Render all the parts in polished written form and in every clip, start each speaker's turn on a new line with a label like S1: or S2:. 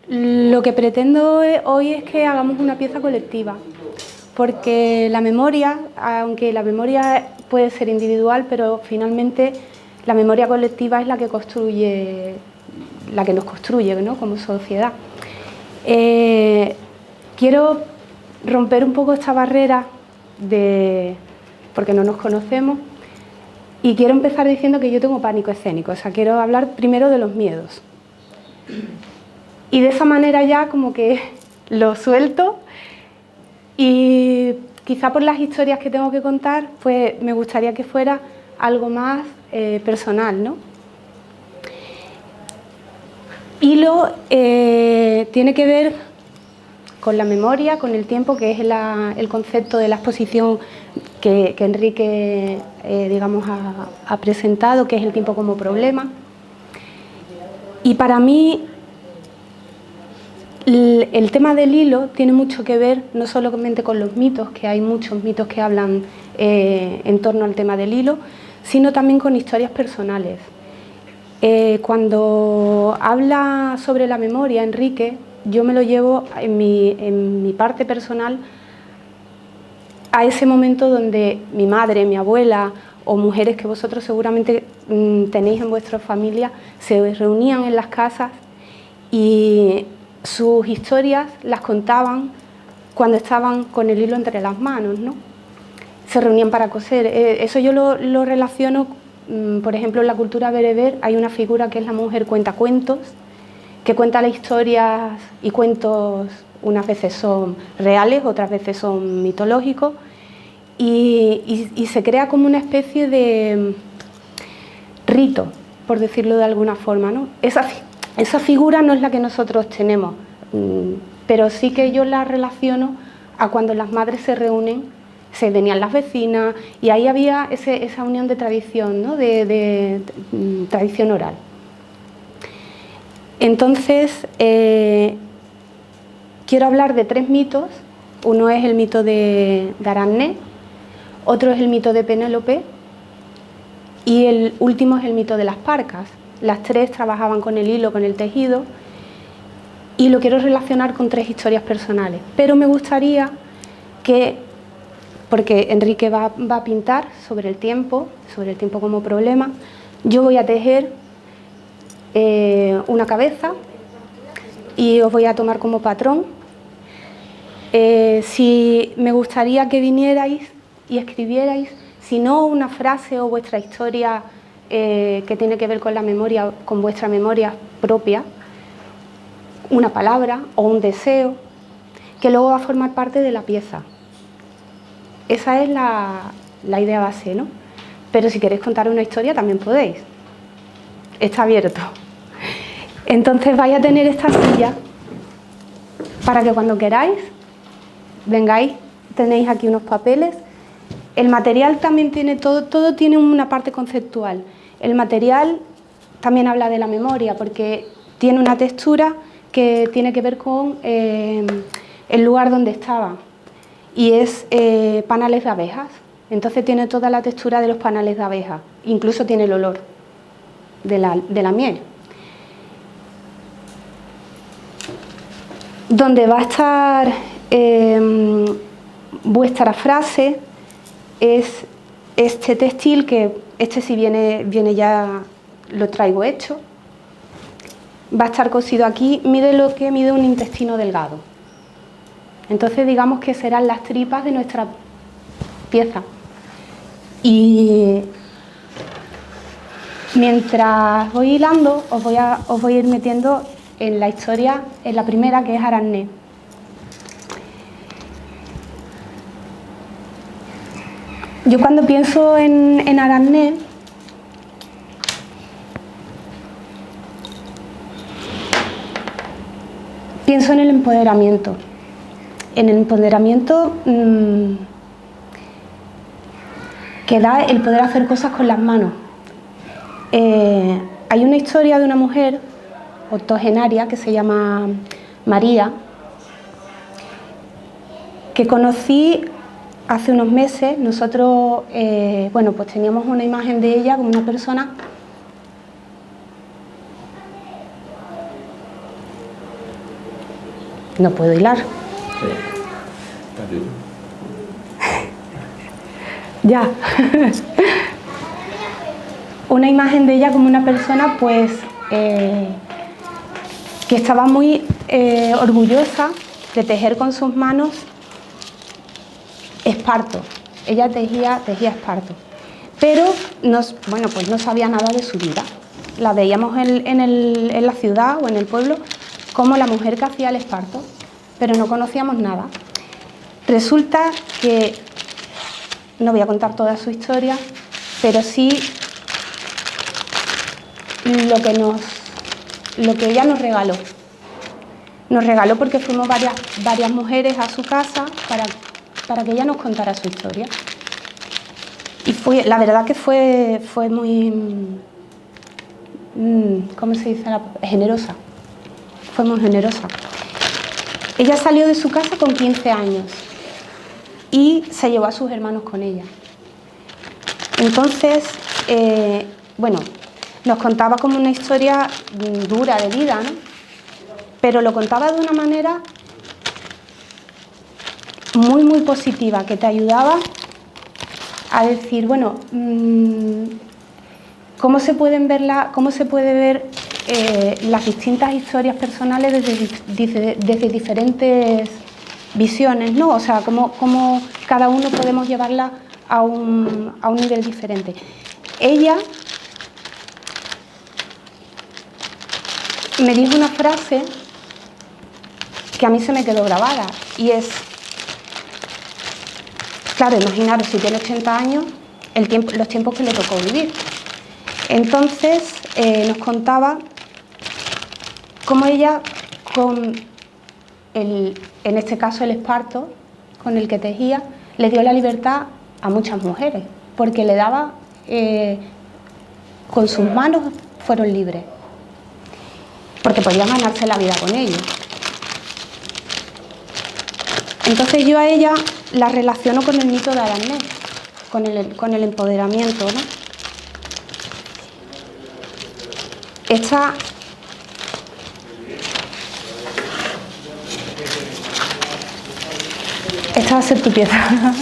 S1: Lo que pretendo hoy es que hagamos una pieza colectiva, porque la memoria, aunque la memoria puede ser individual, pero finalmente la memoria colectiva es la que construye, la que nos construye, ¿no?, como sociedad. Quiero romper un poco esta barrera porque no nos conocemos, y quiero empezar diciendo que yo tengo pánico escénico, o sea, quiero hablar primero de los miedos. Y de esa manera ya como que lo suelto, y quizá por las historias que tengo que contar, pues me gustaría que fuera algo más personal, ¿no? Hilo tiene que ver con la memoria, con el tiempo, que es el concepto de la exposición que Enrique digamos, ha presentado, que es el tiempo como problema. Y para mí el tema del hilo tiene mucho que ver no solamente con los mitos, que hay muchos mitos que hablan en torno al tema del hilo, sino también con historias personales. Cuando habla sobre la memoria, Enrique, yo me lo llevo en mi parte personal a ese momento donde mi madre, mi abuela o mujeres que vosotros seguramente tenéis en vuestra familia se reunían en las casas y sus historias las contaban cuando estaban con el hilo entre las manos, ¿no? Se reunían para coser. Eso yo lo relaciono, por ejemplo, en la cultura bereber hay una figura que es la mujer cuentacuentos, que cuenta las historias y cuentos, unas veces son reales, otras veces son mitológicos, y se crea como una especie de rito, por decirlo de alguna forma, ¿no? Esa figura no es la que nosotros tenemos, pero sí que yo la relaciono a cuando las madres se reúnen, se venían las vecinas, y ahí había esa unión de tradición, ¿no?, de tradición oral. Entonces, quiero hablar de 3 mitos. Uno es el mito de Aracné, otro es el mito de Penélope, y el último es el mito de las parcas. Las 3 trabajaban con el hilo, con el tejido, y lo quiero relacionar con 3 historias personales. Pero me gustaría que, porque Enrique va a pintar sobre el tiempo como problema, yo voy a tejer una cabeza y os voy a tomar como patrón. Si me gustaría que vinierais y escribierais, si no una frase o vuestra historia que tiene que ver con la memoria, con vuestra memoria propia, una palabra o un deseo, que luego va a formar parte de la pieza. Esa es la idea base, ¿no? Pero si queréis contar una historia también podéis. Está abierto. Entonces vais a tener esta silla para que cuando queráis vengáis. Tenéis aquí unos papeles. El material también tiene todo tiene una parte conceptual. El material también habla de la memoria porque tiene una textura que tiene que ver con el lugar donde estaba, y es panales de abejas. Entonces tiene toda la textura de los panales de abejas, incluso tiene el olor de la miel. Donde va a estar vuestra frase es este textil, que si viene ya lo traigo hecho. Va a estar cosido aquí, mide lo que mide un intestino delgado. Entonces digamos que serán las tripas de nuestra pieza. Y mientras voy hilando os voy a ir metiendo en la historia, en la primera, que es Aracné. Yo cuando pienso en Aracné, pienso en el empoderamiento. En el empoderamiento que da el poder hacer cosas con las manos. Hay una historia de una mujer octogenaria que se llama María, que conocí hace unos meses. Nosotros, bueno, pues teníamos una imagen de ella como una persona No puedo hilar. Ya. Una imagen de ella como una persona pues que estaba muy orgullosa de tejer con sus manos esparto. Ella tejía esparto, pero bueno, pues no sabía nada de su vida. La veíamos en la ciudad o en el pueblo como la mujer que hacía el esparto, pero no conocíamos nada. Resulta que, no voy a contar toda su historia, pero sí lo que ella nos regaló. Nos regaló porque fuimos varias mujeres a su casa para que ella nos contara su historia. Y la verdad que fue muy, ¿cómo se dice? Generosa. Fue muy generosa. Ella salió de su casa con 15 años y se llevó a sus hermanos con ella. Entonces, bueno, nos contaba como una historia dura de vida, ¿no? Pero lo contaba de una manera muy, muy positiva, que te ayudaba a decir, bueno, cómo se puede ver las distintas historias personales desde diferentes visiones, ¿no? O sea, cómo cada uno podemos llevarla a un nivel diferente. Ella me dijo una frase que a mí se me quedó grabada y es, claro, imaginaros, si tiene 80 años, los tiempos que le tocó vivir. Entonces nos contaba cómo ella, en este caso el esparto, con el que tejía, le dio la libertad a muchas mujeres, porque le daba, con sus manos fueron libres, porque podían ganarse la vida con ello. Entonces yo a ella la relaciono con el mito de Aranés, con el empoderamiento, ¿no? Esta va a ser tu pieza.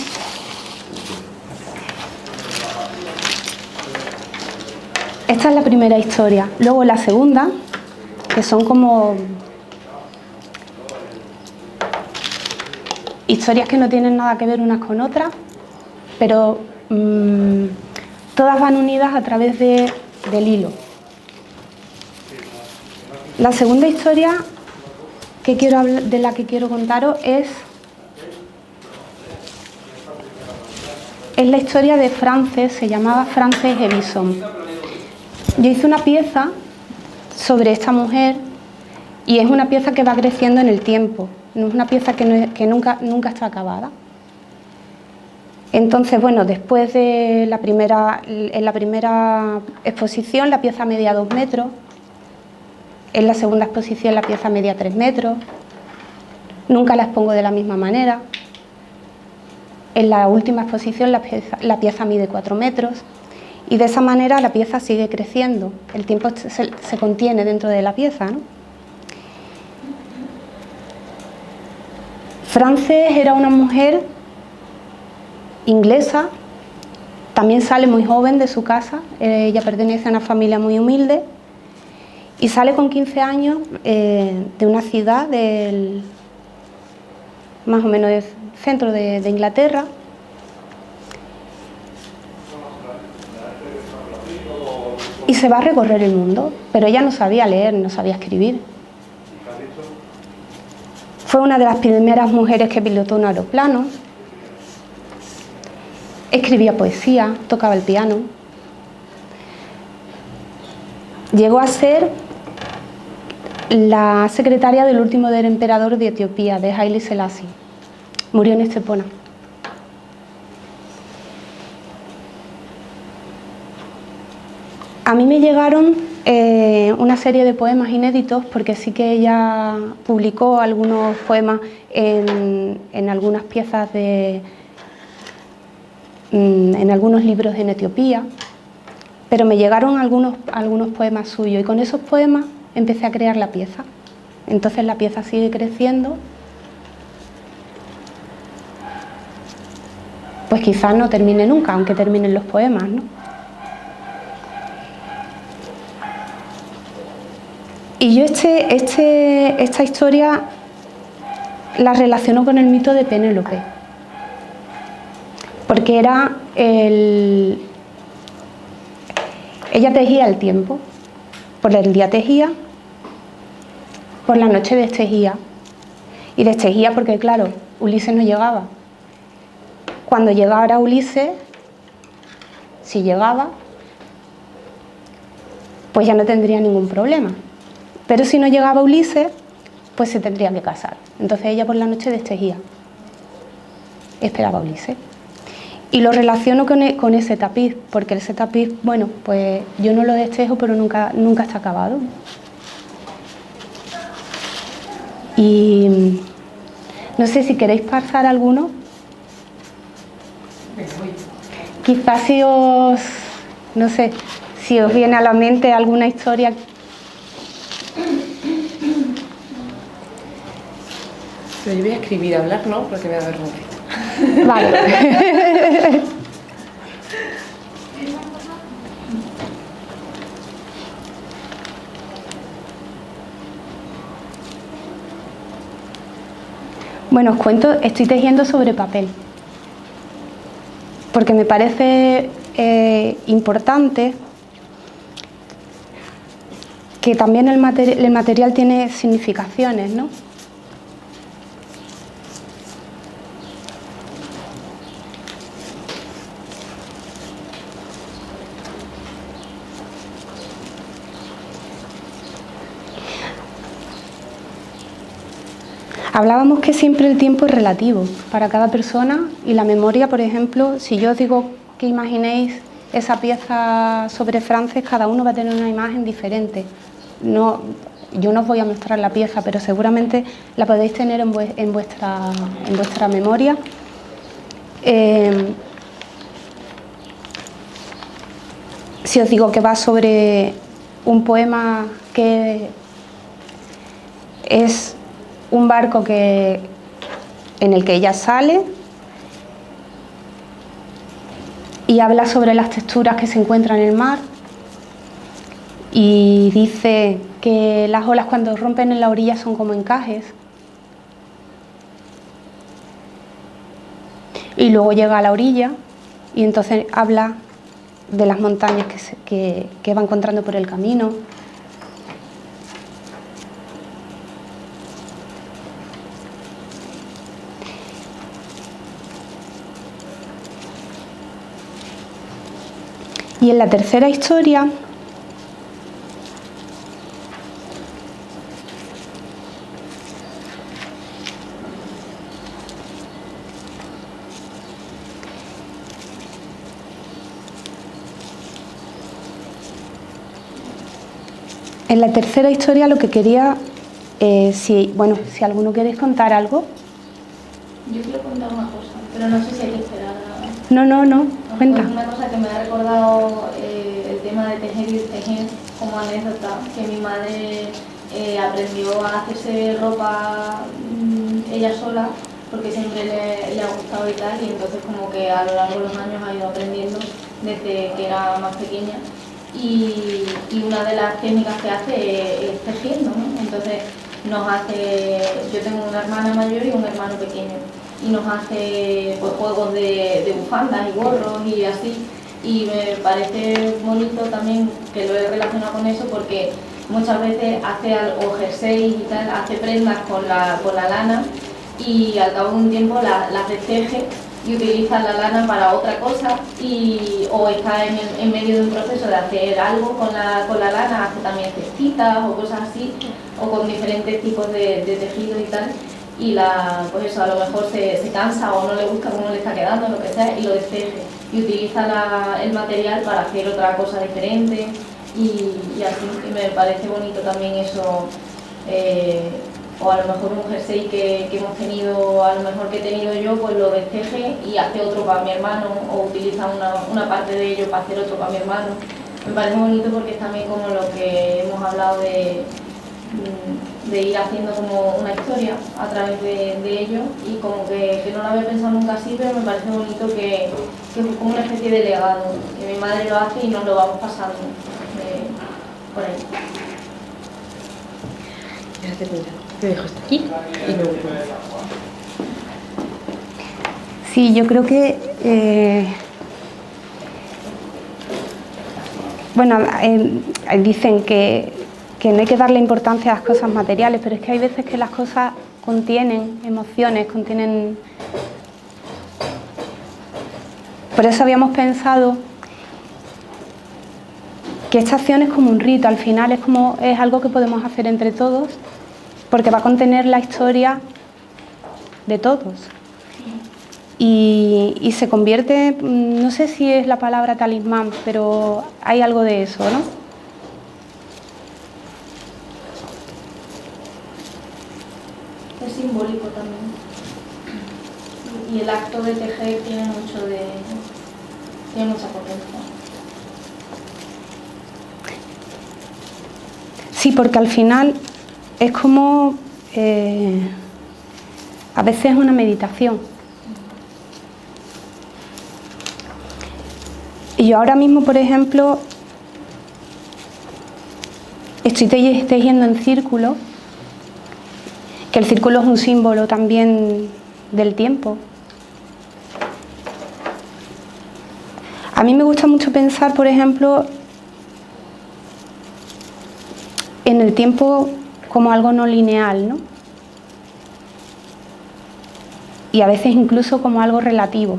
S1: Esta es la primera historia. Luego la segunda, que son como historias que no tienen nada que ver unas con otras, pero todas van unidas a través del hilo. La segunda historia de la que quiero contaros es la historia de Frances, se llamaba Frances Evison. Yo hice una pieza sobre esta mujer y es una pieza que va creciendo en el tiempo, no es una pieza que nunca está acabada. Entonces, bueno, después de en la primera exposición la pieza medía 2 metros, en la segunda exposición la pieza medía 3 metros, nunca la expongo de la misma manera. En la última exposición la pieza mide 4 metros y de esa manera la pieza sigue creciendo, el tiempo se contiene dentro de la pieza, ¿no? Frances era una mujer inglesa, también sale muy joven de su casa, ella pertenece a una familia muy humilde y sale con 15 años de una ciudad más o menos del centro de Inglaterra. Y se va a recorrer el mundo, pero ella no sabía leer, no sabía escribir. Fue una de las primeras mujeres que pilotó un aeroplano. Escribía poesía, tocaba el piano. Llegó a ser la secretaria del último del emperador de Etiopía, de Haile Selassie. Murió en Estepona. A mí me llegaron una serie de poemas inéditos, porque sí que ella publicó algunos poemas en algunas piezas en algunos libros en Etiopía, pero me llegaron algunos poemas suyos y con esos poemas empecé a crear la pieza. Entonces la pieza sigue creciendo, pues quizás no termine nunca, aunque terminen los poemas, ¿no? Y yo esta historia la relaciono con el mito de Penélope, porque ella tejía el tiempo, por el día tejía, por la noche destejía, y destejía porque, claro, Ulises no llegaba. Cuando llegara Ulises, si llegaba, pues ya no tendría ningún problema. Pero si no llegaba Ulises, pues se tendría que casar. Entonces ella por la noche destejía, esperaba a Ulises. Y lo relaciono con ese tapiz, porque ese tapiz, bueno, pues yo no lo destejo, pero nunca está acabado. Y no sé si queréis pasar alguno. Quizás no sé, si os viene a la mente alguna historia.
S2: Pero yo voy a escribir, hablar no, porque me da vergüenza.
S1: Vale. Bueno, os cuento, estoy tejiendo sobre papel, porque me parece importante que también el material tiene significaciones, ¿no? Hablábamos que siempre el tiempo es relativo para cada persona y la memoria, por ejemplo, si yo os digo que imaginéis esa pieza sobre Frances, cada uno va a tener una imagen diferente. No, yo no os voy a mostrar la pieza, pero seguramente la podéis tener en vuestra memoria. Si os digo que va sobre un poema que es un barco en el que ella sale y habla sobre las texturas que se encuentran en el mar y dice que las olas cuando rompen en la orilla son como encajes, y luego llega a la orilla y entonces habla de las montañas que va encontrando por el camino. Y en la tercera historia lo que quería, si alguno queréis contar algo.
S3: Yo quiero contar una cosa, pero no sé si hay que esperar a...
S1: No, cuenta.
S3: Una cosa que me ha recordado el tema de tejer y tejer como anécdota, que mi madre aprendió a hacerse ropa ella sola, porque siempre le ha gustado y tal, y entonces como que a lo largo de los años ha ido aprendiendo desde que era más pequeña. Y una de las técnicas que hace es tejiendo, ¿no? Entonces yo tengo una hermana mayor y un hermano pequeño, y nos hace pues, juegos de bufandas y gorros y así, y me parece bonito también que lo he relacionado con eso, porque muchas veces hace o jerseys y tal, hace prendas con la lana, y al cabo de un tiempo las desteje y utiliza la lana para otra cosa, o está en medio de un proceso de hacer algo con la lana, hace también cestitas o cosas así, o con diferentes tipos de tejidos y tal, y pues eso, a lo mejor se cansa o no le gusta cómo le está quedando, lo que sea, y lo desteje y utiliza el material para hacer otra cosa diferente, y así, y me parece bonito también eso. O a lo mejor un jersey que hemos tenido, a lo mejor que he tenido yo, pues lo desteje y hace otro para mi hermano, o utiliza una parte de ello para hacer otro para mi hermano. Me parece bonito porque es también como lo que hemos hablado de de ir haciendo como una historia a través de ello, y como que no lo había pensado nunca así, pero me parece bonito que es como una especie de legado, que mi madre lo hace y nos lo vamos pasando por ahí.
S2: Gracias, Mira. Te dejo hasta aquí y me voy.
S1: Sí, yo creo que dicen que no hay que darle importancia a las cosas materiales, pero es que hay veces que las cosas contienen emociones, contienen... Por eso habíamos pensado que esta acción es como un rito, al final es algo que podemos hacer entre todos, porque va a contener la historia de todos. Y se convierte, no sé si es la palabra talismán, pero hay algo de eso, ¿no?
S3: Es simbólico también. Y el acto de tejer tiene mucha potencia.
S1: Sí, porque al final es como, a veces es una meditación. Y yo ahora mismo, por ejemplo, estoy tejiendo en círculo, que el círculo es un símbolo también del tiempo. A mí me gusta mucho pensar, por ejemplo, en el tiempo como algo no lineal, ¿no? Y a veces incluso como algo relativo,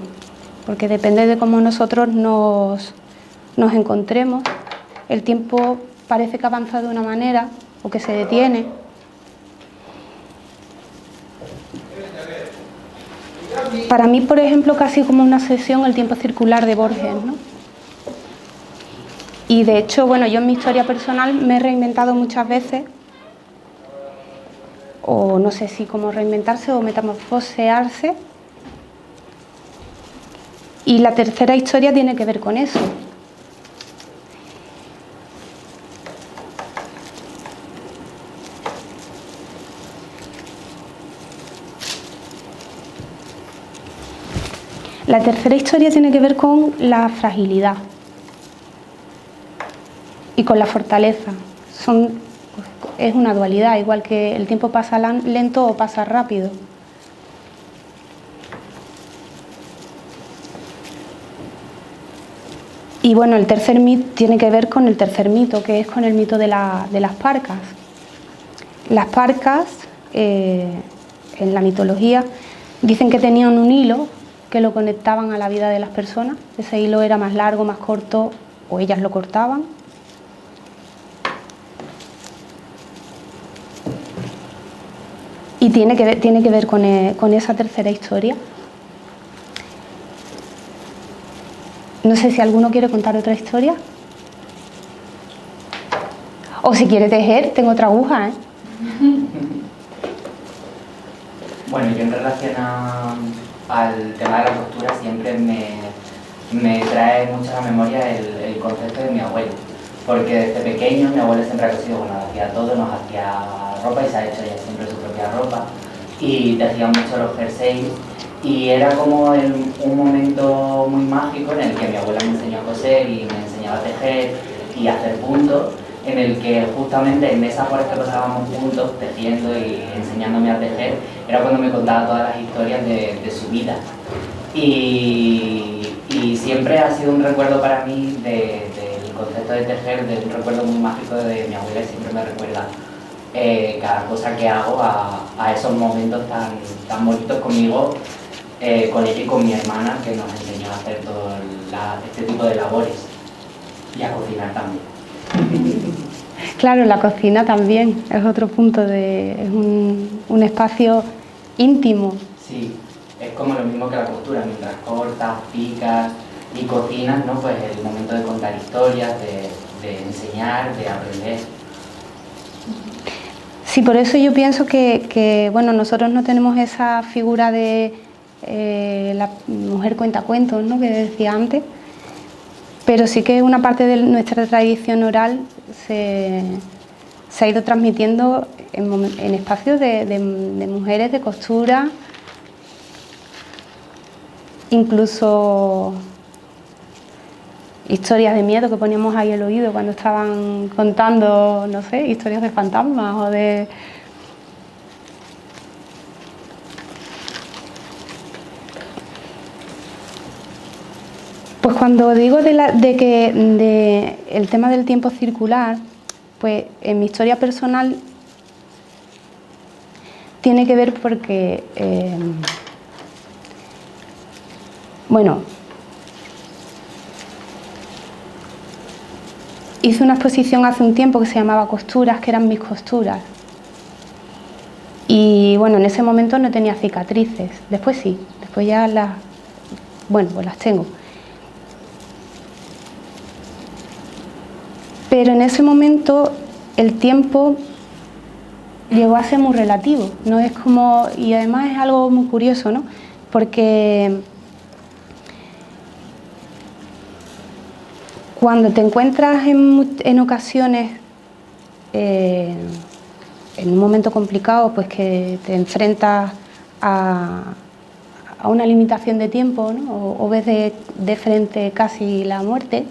S1: porque depende de cómo nosotros nos encontremos, el tiempo parece que avanza de una manera o que se detiene. Para mí, por ejemplo, casi como una sesión el tiempo circular de Borges, ¿no? Y de hecho, bueno, yo en mi historia personal me he reinventado muchas veces, o no sé si como reinventarse o metamorfosearse, y la tercera historia tiene que ver con eso. La tercera historia tiene que ver con la fragilidad y con la fortaleza. Es una dualidad, igual que el tiempo pasa lento o pasa rápido. Y bueno, el tercer mito tiene que ver con el tercer mito, que es con el mito de las parcas. Las parcas, en la mitología, dicen que tenían un hilo que lo conectaban a la vida de las personas. Ese hilo era más largo, más corto, o ellas lo cortaban. Y tiene que ver con esa tercera historia. No sé si alguno quiere contar otra historia. O si quiere tejer, tengo otra aguja, ¿eh?
S4: Bueno, yo en relación al tema de la costura siempre me trae mucho a la memoria el concepto de mi abuelo. Porque desde pequeño mi abuelo siempre ha cosido, bueno, hacía todo, nos hacía ropa y se ha hecho ella siempre su propia ropa. Y tejía mucho los jerseys. Y era como un momento muy mágico en el que mi abuela me enseñó a coser y me enseñaba a tejer y a hacer puntos, en el que justamente en esas horas que pasábamos juntos tejiendo y enseñándome a tejer, era cuando me contaba todas las historias de su vida. Y siempre ha sido un recuerdo para mí del concepto de tejer, de un recuerdo muy mágico de mi abuela, y siempre me recuerda cada cosa que hago a esos momentos tan bonitos conmigo, con ella y con mi hermana, que nos enseñó a hacer todo este tipo de labores y a cocinar también.
S1: Claro, la cocina también es otro punto, es un espacio íntimo.
S4: Sí, es como lo mismo que la costura, mientras cortas, picas y cocinas, ¿no? Pues el momento de contar historias, de enseñar, de aprender.
S1: Sí, por eso yo pienso que bueno, nosotros no tenemos esa figura de la mujer cuentacuentos, ¿no?, que decía antes, pero sí que una parte de nuestra tradición oral se ha ido transmitiendo en espacios de mujeres de costura, incluso historias de miedo que poníamos ahí el oído cuando estaban contando, no sé, historias de fantasmas o de... Pues cuando digo de el tema del tiempo circular, pues en mi historia personal tiene que ver porque, bueno, hice una exposición hace un tiempo que se llamaba Costuras, que eran mis costuras. Y bueno, en ese momento no tenía cicatrices, después sí, después ya pues las tengo. Pero en ese momento el tiempo llegó a ser muy relativo, no es como, y además es algo muy curioso, ¿no? Porque cuando te encuentras en ocasiones en un momento complicado, pues que te enfrentas a una limitación de tiempo, ¿no? o ves de frente casi la muerte,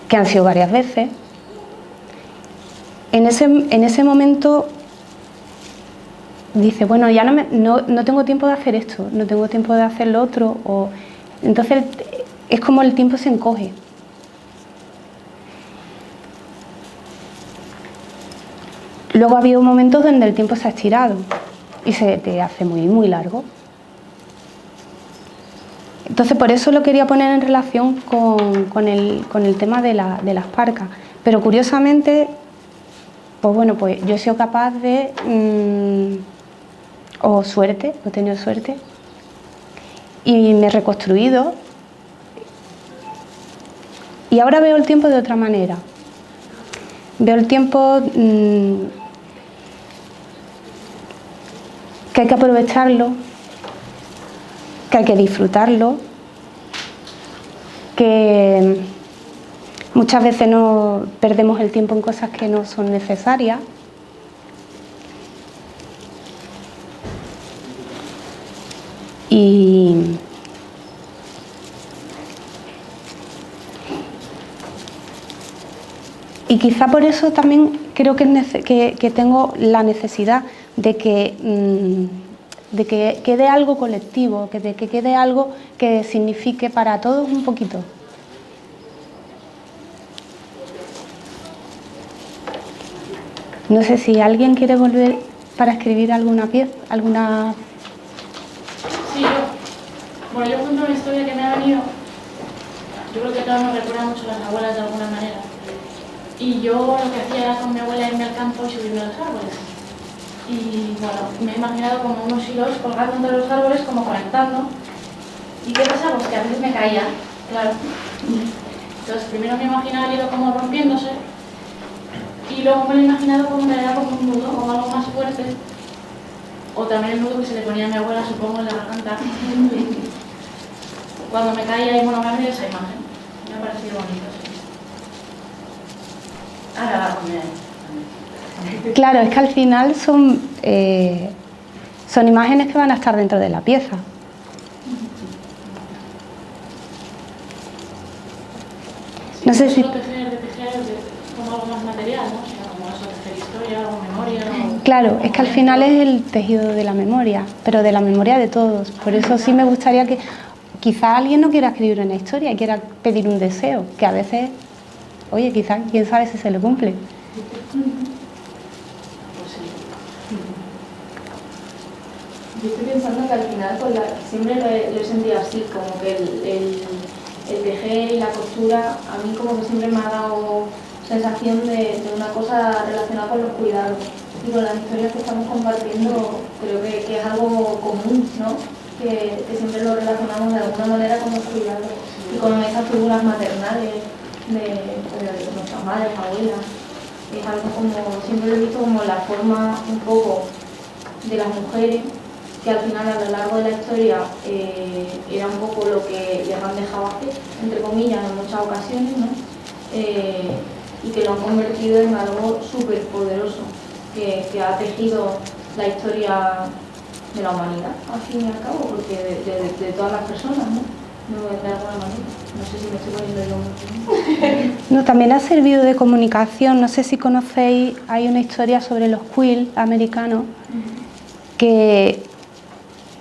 S1: que han sido varias veces, en ese momento dice, bueno, ya no tengo tiempo de hacer esto, no tengo tiempo de hacer lo otro, entonces es como el tiempo se encoge. Luego ha habido momentos donde el tiempo se ha estirado y se te hace muy, muy largo. Entonces por eso lo quería poner en relación con el tema de las parcas. Pero curiosamente, pues bueno, pues yo he sido capaz de, he tenido suerte, y me he reconstruido. Y ahora veo el tiempo de otra manera. Veo el tiempo que hay que aprovecharlo, que hay que disfrutarlo, que muchas veces no perdemos el tiempo en cosas que no son necesarias. Y quizá por eso también creo que tengo la necesidad de que quede algo colectivo, de que quede algo que signifique para todos un poquito. No sé si alguien quiere volver para escribir alguna pieza, alguna...
S5: Sí, yo. Bueno, yo cuento una historia que me ha venido. Yo creo que todos nos recuerdan mucho a las abuelas de alguna manera. Y yo lo que hacía era con mi abuela irme al campo y subirme a los árboles. Y bueno, me he imaginado como unos hilos colgando entre los árboles, como conectando. ¿Y qué pasa? Pues que a veces me caía, claro. Entonces primero me he imaginado el hilo como rompiéndose. Y luego me lo he imaginado como que era como un nudo, como algo más fuerte. O también el nudo que se le ponía a mi abuela, supongo, en la garganta. Cuando me caía y bueno, me ha venido esa imagen. Me ha parecido bonito, sí. Ahora va a comer.
S1: Claro, es que al final son imágenes que van a estar dentro de la pieza. No sé si...
S5: De tejer como algo más material, ¿no? O sea, como eso, tejer historia o memoria.
S1: Claro, es que al final es el tejido de la memoria, pero de la memoria de todos. Por eso sí me gustaría que quizá alguien no quiera escribir una historia y quiera pedir un deseo, que a veces, oye, quizá, quién sabe si se le cumple.
S3: Yo estoy pensando que al final siempre lo he sentido así, como que el tejer y la costura a mí como que siempre me ha dado sensación de una cosa relacionada con los cuidados. Y con las historias que estamos compartiendo creo que es algo común, ¿no? Que siempre lo relacionamos de alguna manera con los cuidados y con esas figuras maternales de nuestras madres, abuelas. Es algo como, siempre lo he visto como la forma un poco de las mujeres que al final a lo largo de la historia era un poco lo que les han dejado hacer, entre comillas, en muchas ocasiones, ¿no? y que lo han convertido en algo súper poderoso, que ha tejido la historia de la humanidad, al fin y al cabo, porque de todas las personas, ¿no? De alguna manera. No sé si me estoy poniendo yo mucho.
S1: No, también ha servido de comunicación. No sé si conocéis, hay una historia sobre los quills americanos que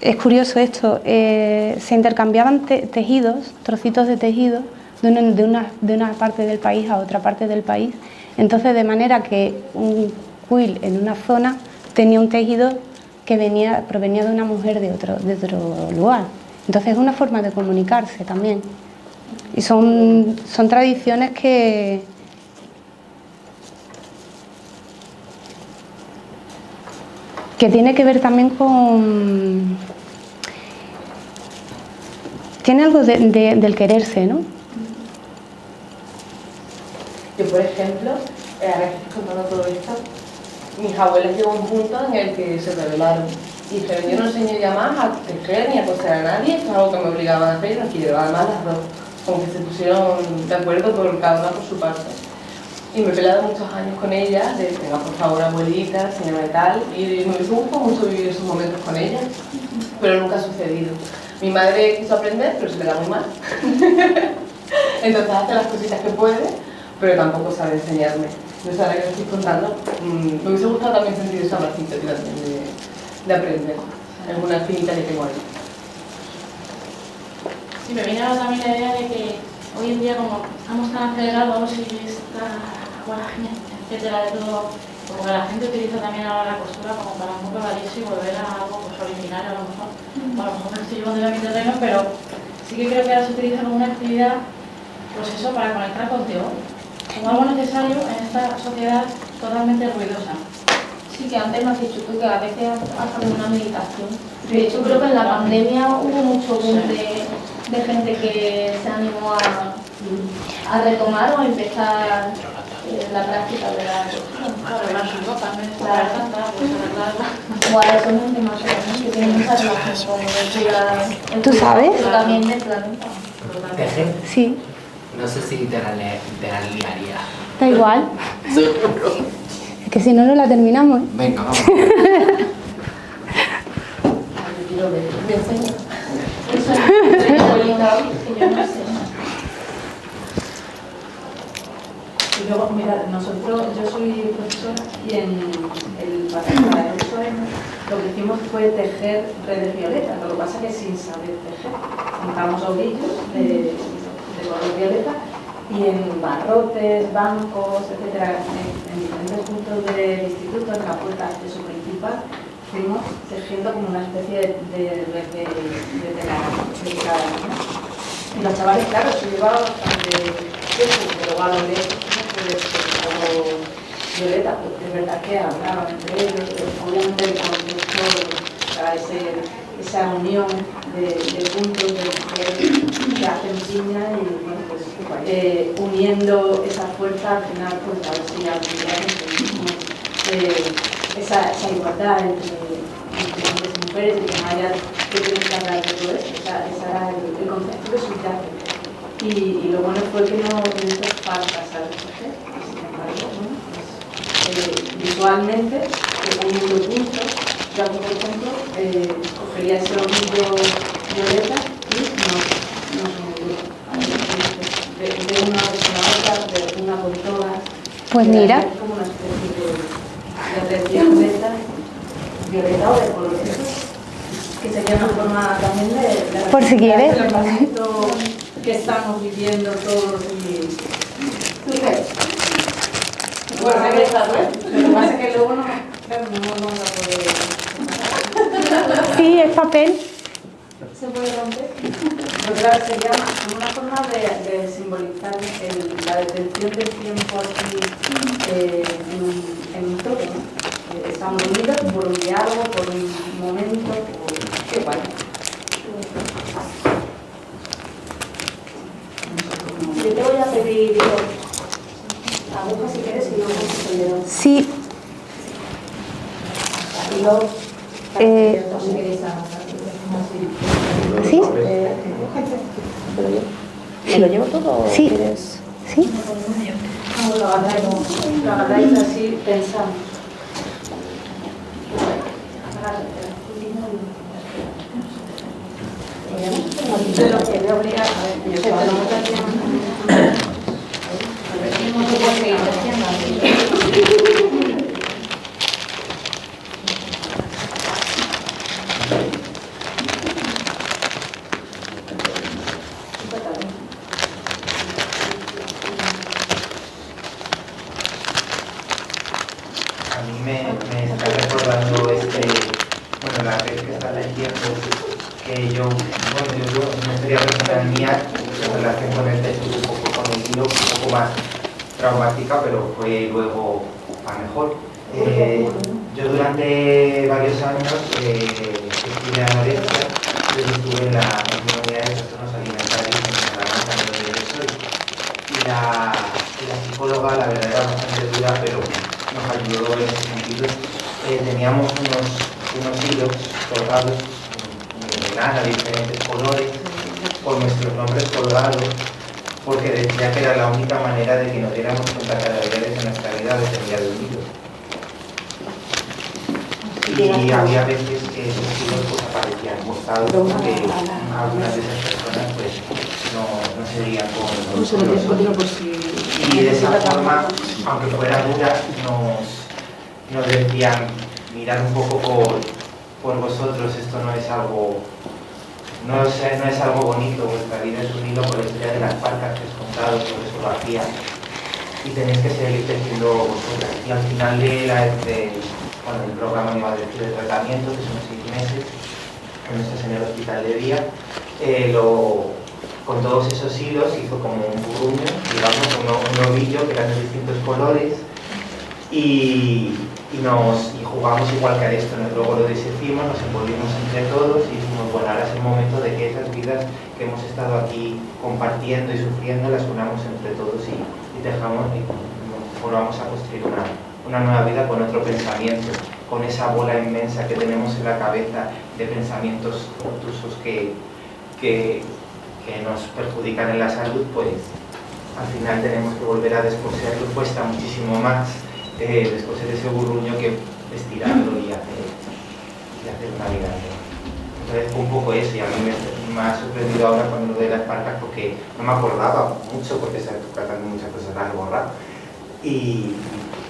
S1: es curioso esto. Se intercambiaban tejidos, trocitos de tejido de una parte del país a otra parte del país. Entonces, de manera que un quill en una zona tenía un tejido que provenía de una mujer de otro lugar. Entonces es una forma de comunicarse también. Y son tradiciones que tiene que ver también con... Tiene algo del quererse, ¿no?
S2: Yo, por ejemplo, ahora que estoy contando todo esto, mis abuelas llegó un punto en el que se rebelaron y dijeron: yo no enseño ya más a tejer ni a coser a nadie, esto es algo que me obligaban a hacer y no quiero. Además las dos, como que se pusieron de acuerdo por cada una por su parte. Y me he peleado muchos años con ellas, de venga, por favor, abuelita, enséñame tal, y me gusta mucho vivir esos momentos con ellas, pero nunca ha sucedido. Mi madre quiso aprender, pero se le da muy mal. Entonces hace las cositas que puede, pero tampoco sabe enseñarme. Entonces ahora que lo estoy contando, me hubiese gustado también sentir esa bracita de aprender. Es una espinita que tengo ahí.
S5: Sí, me viene ahora también la idea de que hoy en día, como estamos tan acelerados y está vorágine, etcétera, de todo, como que la gente utiliza también ahora la costura como para un poco evadirse y volver a algo pues, originario a lo mejor. Bueno, a lo mejor me estoy llevando de mi terreno, pero sí que creo que ahora se utiliza como una actividad, pues eso, para conectar contigo, como algo necesario en esta sociedad totalmente ruidosa.
S3: Sí, que antes me has dicho tú que a veces hasta como una meditación. De hecho, creo que en la pandemia hubo mucho boom de gente que se animó a retomar o a empezar la práctica de la costura.
S5: Arreglar sus ropas, en vez de estar tanta, pues arreglarla.
S3: O ahora son los demás que tienen mucha relación con el
S1: ¿Tú sabes?
S3: pero también del planeta.
S4: ¿Tejer?
S1: Sí,
S4: No sé si te la liaría.
S1: da igual. Es que si no, no la terminamos.
S4: Venga, vamos.
S2: Yo quiero ver, me enseño.
S3: Eso es muy lindo, que yo no sé.
S6: Y luego, mira, yo soy profesora y para el curso lo que hicimos fue tejer redes violetas, lo que pasa es que sin saber tejer. Montamos ovillos de color violeta y en barrotes, bancos, etcétera, en diferentes puntos del instituto, en la puerta de acceso principal, fuimos tejiendo como una especie de red de tela dedicada, ¿no? Y los chavales, claro, se llevaba bastante tiempo, pero luego a lo lejos algo violeta, porque es verdad que hablaban entre ellos, obviamente el contexto para esa unión de puntos que hacen piña y bueno, pues, uniendo esa fuerza al final, pues a ver si algún día esa igualdad entre hombres y mujeres y que no haya que tener que hablar de todo eso. Ese era el concepto que subyace. Y lo bueno fue que no hizo falta saber tejer, sin embargo, bueno, pues, visualmente, uniendo puntos, yo, por ejemplo, cogería ese ovillo violeta y nos uniría de una con la otra, de una con todas.
S1: Pues mira.
S6: Es como una especie de violeta o de colores, que sería una forma también de
S1: Por si quieres.
S6: el momento que estamos viviendo todos y... ¿Tú qué? Bueno, sé que está bueno. Lo que pasa es que luego no vamos a poder...
S1: Sí, es papel.
S6: ¿Se puede romper? Pero claro, sería como una forma de simbolizar la detención del tiempo aquí en un toque, ¿no? Estamos unidos por un diálogo, por un momento, por... ¡Qué guay!
S3: Yo te voy a pedir agujas si quieres y luego el dedo.
S1: Sí.
S3: Y luego, si queréis
S1: ¿Sí?
S3: ¿Me lo llevo todo o
S1: Sí.
S3: quieres?
S1: Sí.
S6: No, lo agarráis así pensando. De lo que voy a obligar, a ver, yo sé, pero no te entiendo. A ver, no se puede seguir haciendo así.
S7: A mí me está recordando bueno, la vez que está leyendo, que yo, bueno, yo una historia personal mía en relación con el texto, un poco con el libro, un poco más traumática, pero fue luego a mejor. Yo durante varios años estuve anorexia, yo estuve en la comunidad de trastornos alimentarios en Salamanca, donde yo soy. Y la psicóloga, la verdad, era bastante dura, pero nos ayudó en ese sentido. Teníamos unos hilos colgados de lana de diferentes colores, con nuestros nombres colgados, porque decía que era la única manera de que nos diéramos cuenta cada vez en nuestra vida de terminar el hilo. Y había veces que esos hilos pues, aparecían cortados porque algunas de esas personas pues, no seguían con nosotros. Y de esa forma, aunque fuera dura, nos decían, mirad un poco por vosotros, esto no es algo bonito, vuestra vida es un hilo por la historia de las parcas que os he contado, por eso lo hacía, y tenéis que seguir creciendo vosotras. Y al final el programa iba de tratamiento, que son 6 meses, cuando estás en el hospital de día, con todos esos hilos hizo como un burruño, digamos, un ovillo que eran de distintos colores, y jugamos igual que a esto, ¿no? Luego lo deshicimos, nos envolvimos entre todos y dijimos, bueno, ahora es el momento de que esas vidas que hemos estado aquí compartiendo y sufriendo las unamos entre todos y volvamos a construir una nueva vida con otro pensamiento, con esa bola inmensa que tenemos en la cabeza de pensamientos obtusos que nos perjudican en la salud, pues al final tenemos que volver a descoserlo, cuesta muchísimo más descoser ese burruño que estirarlo y hacer una vida nueva. Entonces fue un poco eso, y a mí me ha sorprendido ahora cuando lo de las parcas, porque no me acordaba mucho, porque se tratando muchas cosas las he borrado, y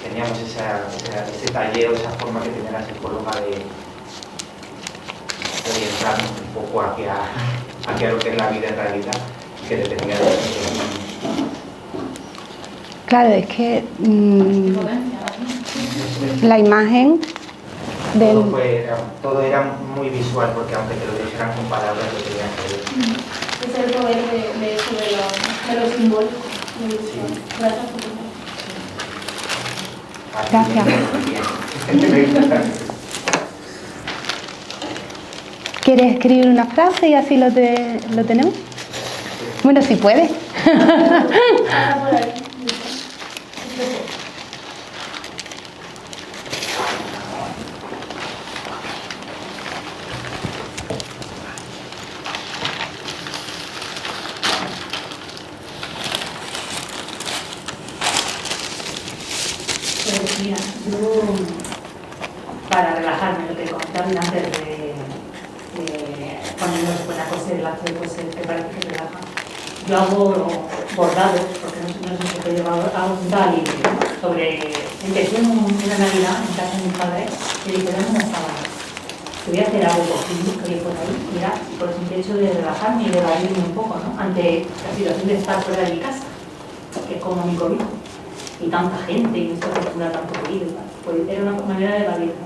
S7: teníamos ese taller, esa forma que tenía la psicóloga de orientarnos un poco hacia lo que es la vida en realidad, que dependía de eso.
S1: Claro, es que la imagen del...
S7: Todo era muy visual, porque aunque te lo dijeran con palabras, lo tenías que ver.
S3: Es el poder de eso, de lo simbólico, de lo visual. Gracias por tu
S1: Gracias. ¿Quieres escribir una frase y así lo tenemos? Bueno, si puedes.
S3: Pasa por ahí.
S6: Pues mira, yo para relajarme, lo que comentaban antes de cuando uno se pone a coser, el acto de coser, que parece que relaja. Yo hago bordados, porque no sé si puede llevar a un Dalí sobre... Empecé una Navidad en casa de mi padre y dije, dame una sábana. Te voy a hacer algo cogido que hay por ahí, mira, por el simple hecho de relajarme y de evadirme un poco, ¿no? Ante la situación de estar fuera de mi casa, que es como mi cobijo, y tanta gente, y esta cultura tanto ruido, pues era una manera de evadirme.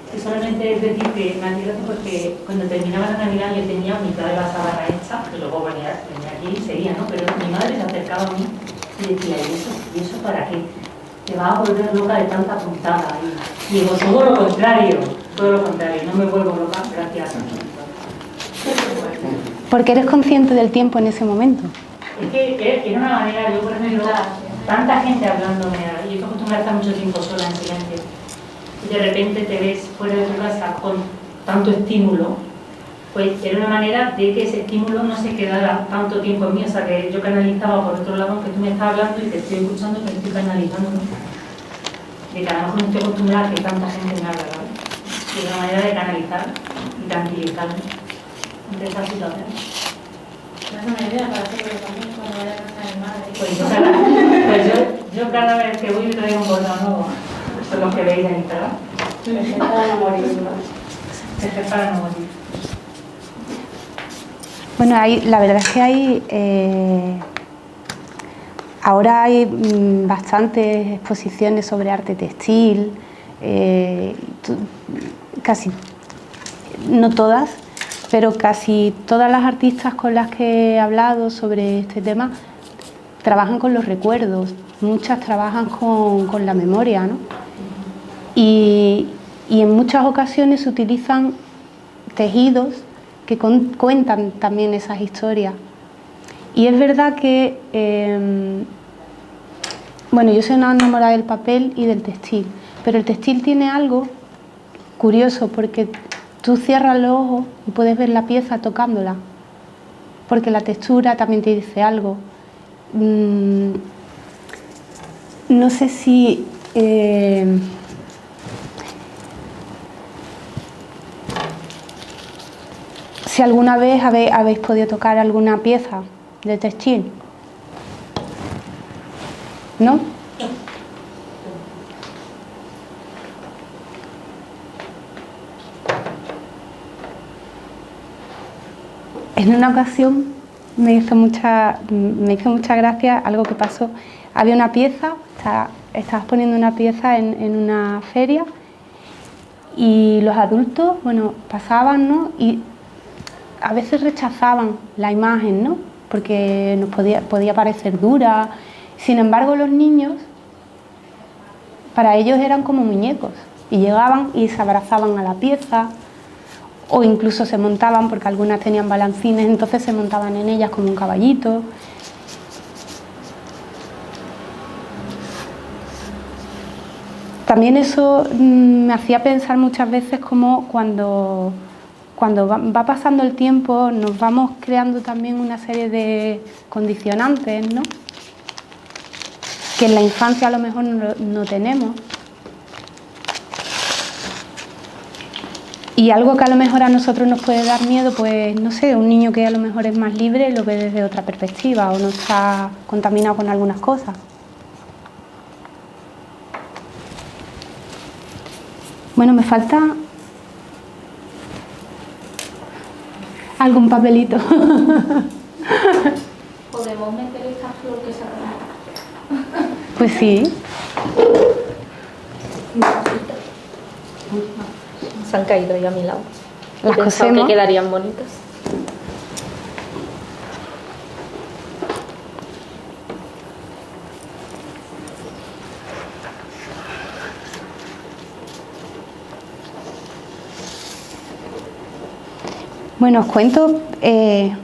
S6: Y solamente es decir que me hace gracia porque cuando terminaba la Navidad yo tenía mitad de la sábana hecha, que luego venía aquí y seguía, ¿no? Pero mi madre se acercaba a mí y decía, ¿y eso para qué? Te vas a volver loca de tanta puntada. Y digo, todo lo contrario, no me vuelvo loca, gracias.
S1: Porque eres consciente del tiempo en ese momento.
S6: Es que era una manera, yo por ejemplo, tanta gente hablándome, y yo acostumbro a estar mucho tiempo sola en silencio. Y de repente te ves fuera de tu casa con tanto estímulo
S8: pues era una manera de que ese estímulo no se quedara tanto tiempo en mí, o sea que yo canalizaba por otro lado, aunque tú me estás hablando y te estoy escuchando, pero estoy canalizando, ¿no? De que a lo mejor no estoy acostumbrada a que tanta gente me habla, ¿vale? Y es una manera de canalizar y tranquilizarme ante esta situación.
S5: Me hace una idea para hacerlo también cuando vaya a casa de mi madre.
S8: Pues yo cada vez que voy me traigo un bordado nuevo, son los que veis en Instagram.
S2: Para no morir.
S8: Este es para no morir.
S1: Bueno, la verdad es que ahora hay bastantes exposiciones sobre arte textil, casi, no todas, pero casi todas las artistas con las que he hablado sobre este tema trabajan con los recuerdos, muchas trabajan con la memoria, ¿no? Y en muchas ocasiones se utilizan tejidos que cuentan también esas historias. Y es verdad que, bueno, yo soy una enamorada del papel y del textil, pero el textil tiene algo curioso porque tú cierras los ojos y puedes ver la pieza tocándola, porque la textura también te dice algo. No sé si alguna vez habéis podido tocar alguna pieza de textil, ¿no? En una ocasión me hizo mucha gracia algo que pasó. Había una pieza, estabas poniendo una pieza en una feria y los adultos, bueno, pasaban, ¿no? Y a veces rechazaban la imagen, ¿no? Porque nos podía parecer dura. Sin embargo, los niños, para ellos eran como muñecos y llegaban y se abrazaban a la pieza o incluso se montaban, porque algunas tenían balancines, entonces se montaban en ellas como un caballito. También eso me hacía pensar muchas veces como cuando va pasando el tiempo nos vamos creando también una serie de condicionantes, ¿no? Que en la infancia a lo mejor no tenemos. Y algo que a lo mejor a nosotros nos puede dar miedo, pues no sé, un niño que a lo mejor es más libre lo ve desde otra perspectiva o no está contaminado con algunas cosas. Bueno, me falta algún papelito.
S3: ¿Podemos meter esta flor que sacamos?
S1: Pues sí.
S9: Se han caído ya a mi lado.
S1: Las
S9: He pensado
S1: cosemos.
S9: que quedarían bonitas.
S1: Bueno, os cuento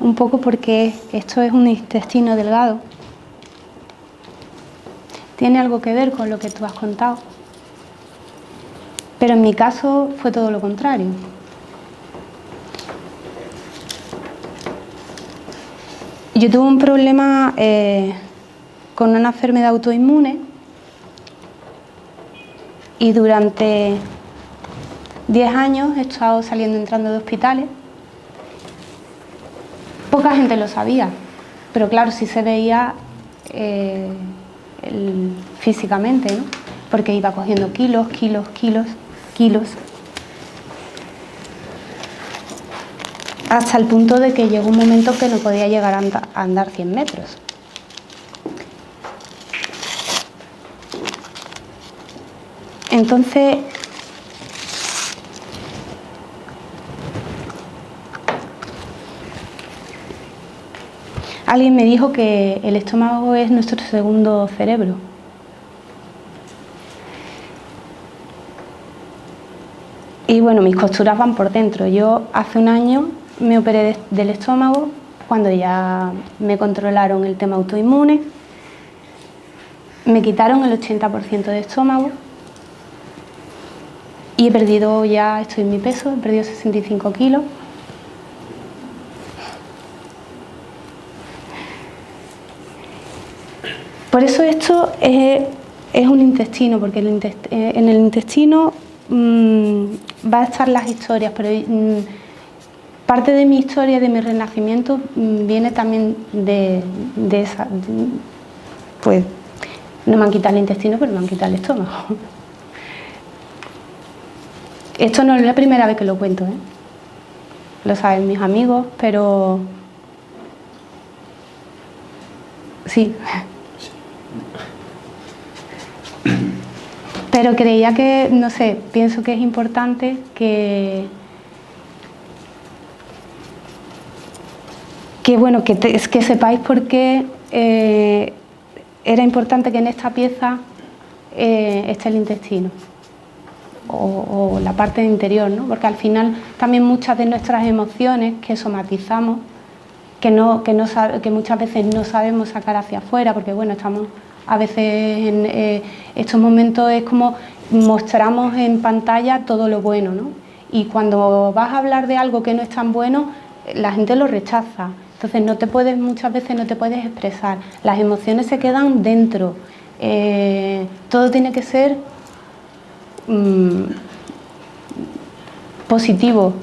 S1: un poco porque esto es un intestino delgado. Tiene algo que ver con lo que tú has contado. Pero en mi caso fue todo lo contrario. Yo tuve un problema con una enfermedad autoinmune y durante 10 años he estado saliendo y entrando de hospitales. Poca gente lo sabía, pero claro, sí se veía físicamente, ¿no? Porque iba cogiendo kilos. Hasta el punto de que llegó un momento que no podía llegar a andar 100 metros. Entonces, alguien me dijo que el estómago es nuestro segundo cerebro. Y bueno, mis costuras van por dentro. Yo hace un año me operé del estómago cuando ya me controlaron el tema autoinmune. Me quitaron el 80% de estómago y he perdido ya, estoy en mi peso, he perdido 65 kilos. Por eso esto es un intestino, porque en el intestino va a estar las historias, pero parte de mi historia, de mi renacimiento, viene también de esa... Pues no me han quitado el intestino, pero me han quitado el estómago. Esto no es la primera vez que lo cuento, ¿eh? Lo saben mis amigos, pero... Sí. Pero creía que, no sé, pienso que es importante que bueno, que sepáis por qué era importante que en esta pieza esté el intestino o la parte interior, ¿no? Porque al final también muchas de nuestras emociones que somatizamos, que muchas veces no sabemos sacar hacia afuera, porque bueno, estamos a veces en estos momentos es como mostramos en pantalla todo lo bueno, ¿no? Y cuando vas a hablar de algo que no es tan bueno, la gente lo rechaza. Entonces muchas veces no te puedes expresar. Las emociones se quedan dentro. Todo tiene que ser positivo.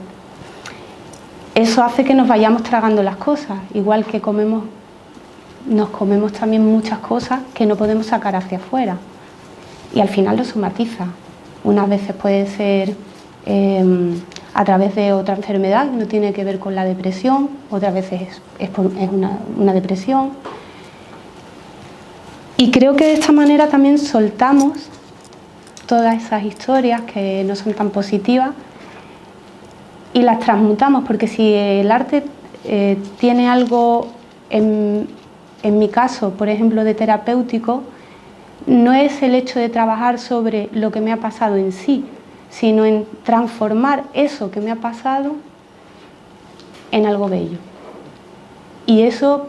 S1: Eso hace que nos vayamos tragando las cosas, igual que nos comemos también muchas cosas que no podemos sacar hacia afuera. Y al final lo somatiza. Unas veces puede ser a través de otra enfermedad que no tiene que ver con la depresión, otras veces es una depresión. Y creo que de esta manera también soltamos todas esas historias que no son tan positivas y las transmutamos, porque si el arte tiene algo, en mi caso, por ejemplo, de terapéutico, no es el hecho de trabajar sobre lo que me ha pasado en sí, sino en transformar eso que me ha pasado en algo bello. Y eso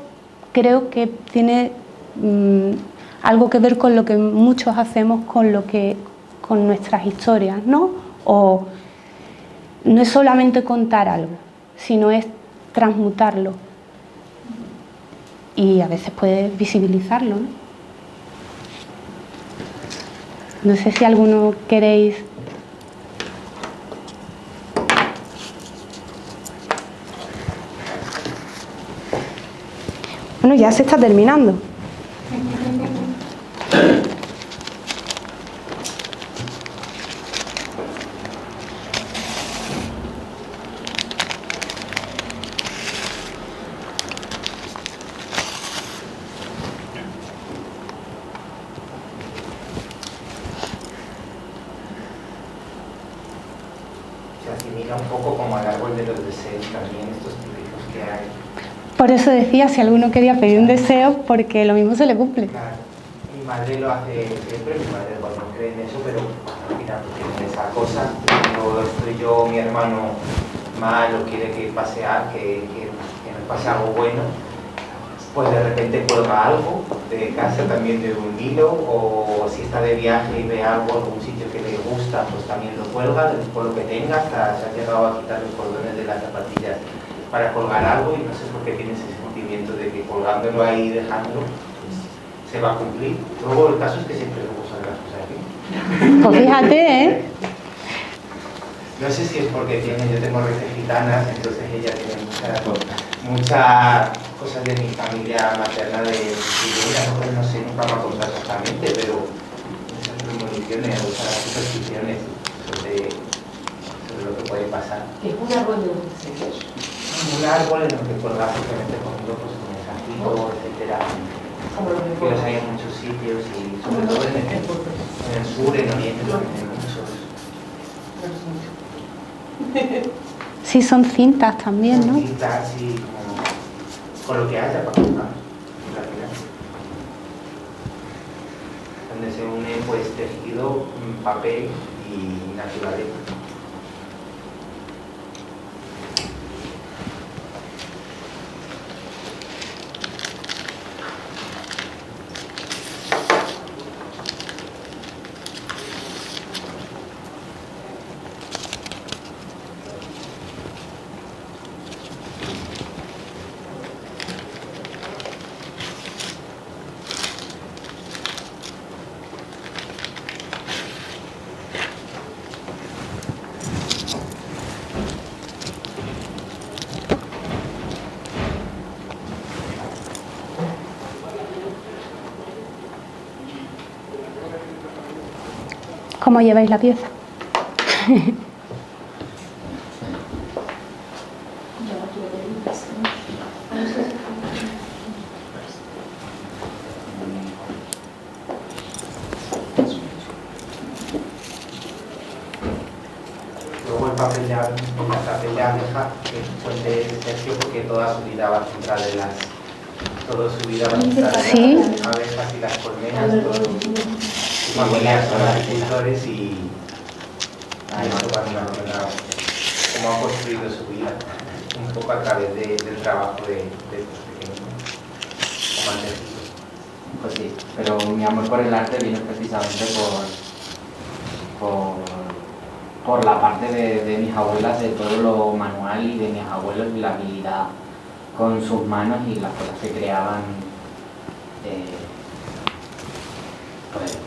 S1: creo que tiene algo que ver con lo que muchos hacemos con nuestras historias, ¿no? O no es solamente contar algo, sino es transmutarlo. Y a veces puedes visibilizarlo, ¿no? No sé si alguno queréis... Bueno, ya se está terminando.
S7: Se asimila un poco como al árbol de los deseos también, estos típicos que hay.
S1: Por eso decía, si alguno quería pedir un deseo, porque lo mismo se le cumple.
S7: Claro. Mi madre lo hace siempre, mi madre no cree en eso, pero al final tiene esa cosa. Cuando estoy yo, mi hermano mal o quiere que pase que nos pase algo bueno, pues de repente cuelga algo de casa también de un hilo, o si está de viaje y ve algo, algún sitio que le gusta, pues también lo cuelga, por lo que tenga, hasta se ha llegado a quitar los cordones de las zapatillas para colgar algo, y no sé por qué tiene ese sentimiento de que colgándolo ahí y dejándolo, pues, se va a cumplir. Luego el caso es que siempre luego sale las cosas aquí.
S1: Pues fíjate, ¿eh?
S7: No sé si es porque yo tengo raíces gitanas, entonces ella tiene muchas cosas de mi familia materna de no sé, nunca me ha contado exactamente, pero esas premoniciones o esas supersticiones sobre lo que puede pasar.
S6: Es un árbol de los deseos.
S7: Un árbol en el que colgar simplemente con grupos, con mensajitos, etcétera. Que los hay en muchos sitios y sobre todo en el sur, en Oriente, en muchos.
S1: Sí, son cintas también, ¿no?
S7: Cintas y con lo que haya para colgar, en realidad. Donde se une pues tejido, papel y naturaleza.
S1: ¿Cómo lleváis la pieza?
S7: Luego el papel de abeja, que es fuente de Sergio, porque toda su vida va a centrar en las... Toda su vida va a centrar en las abejas y las colmenas, sus familias son agricultores y eso va a cómo ha construido su vida, un poco a través del trabajo de estos pequeños, como han decidido.
S4: Pues sí, pero mi amor por el arte viene precisamente por la parte de mis abuelas, de todo lo manual y de mis abuelos y la habilidad con sus manos y las cosas que creaban pues,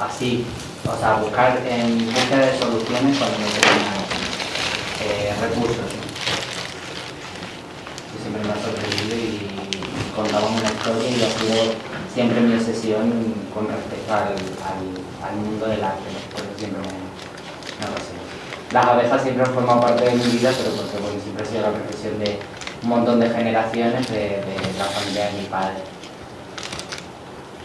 S4: así, o sea, buscar en búsqueda de soluciones cuando no tenían recursos. Yo siempre me ha sorprendido y contábamos una historia y ha sido siempre mi obsesión con respecto al mundo del arte, ¿no? Por eso siempre me apasiona. Las abejas siempre han formado parte de mi vida, pero porque siempre ha sido la profesión de un montón de generaciones de la familia de mi padre.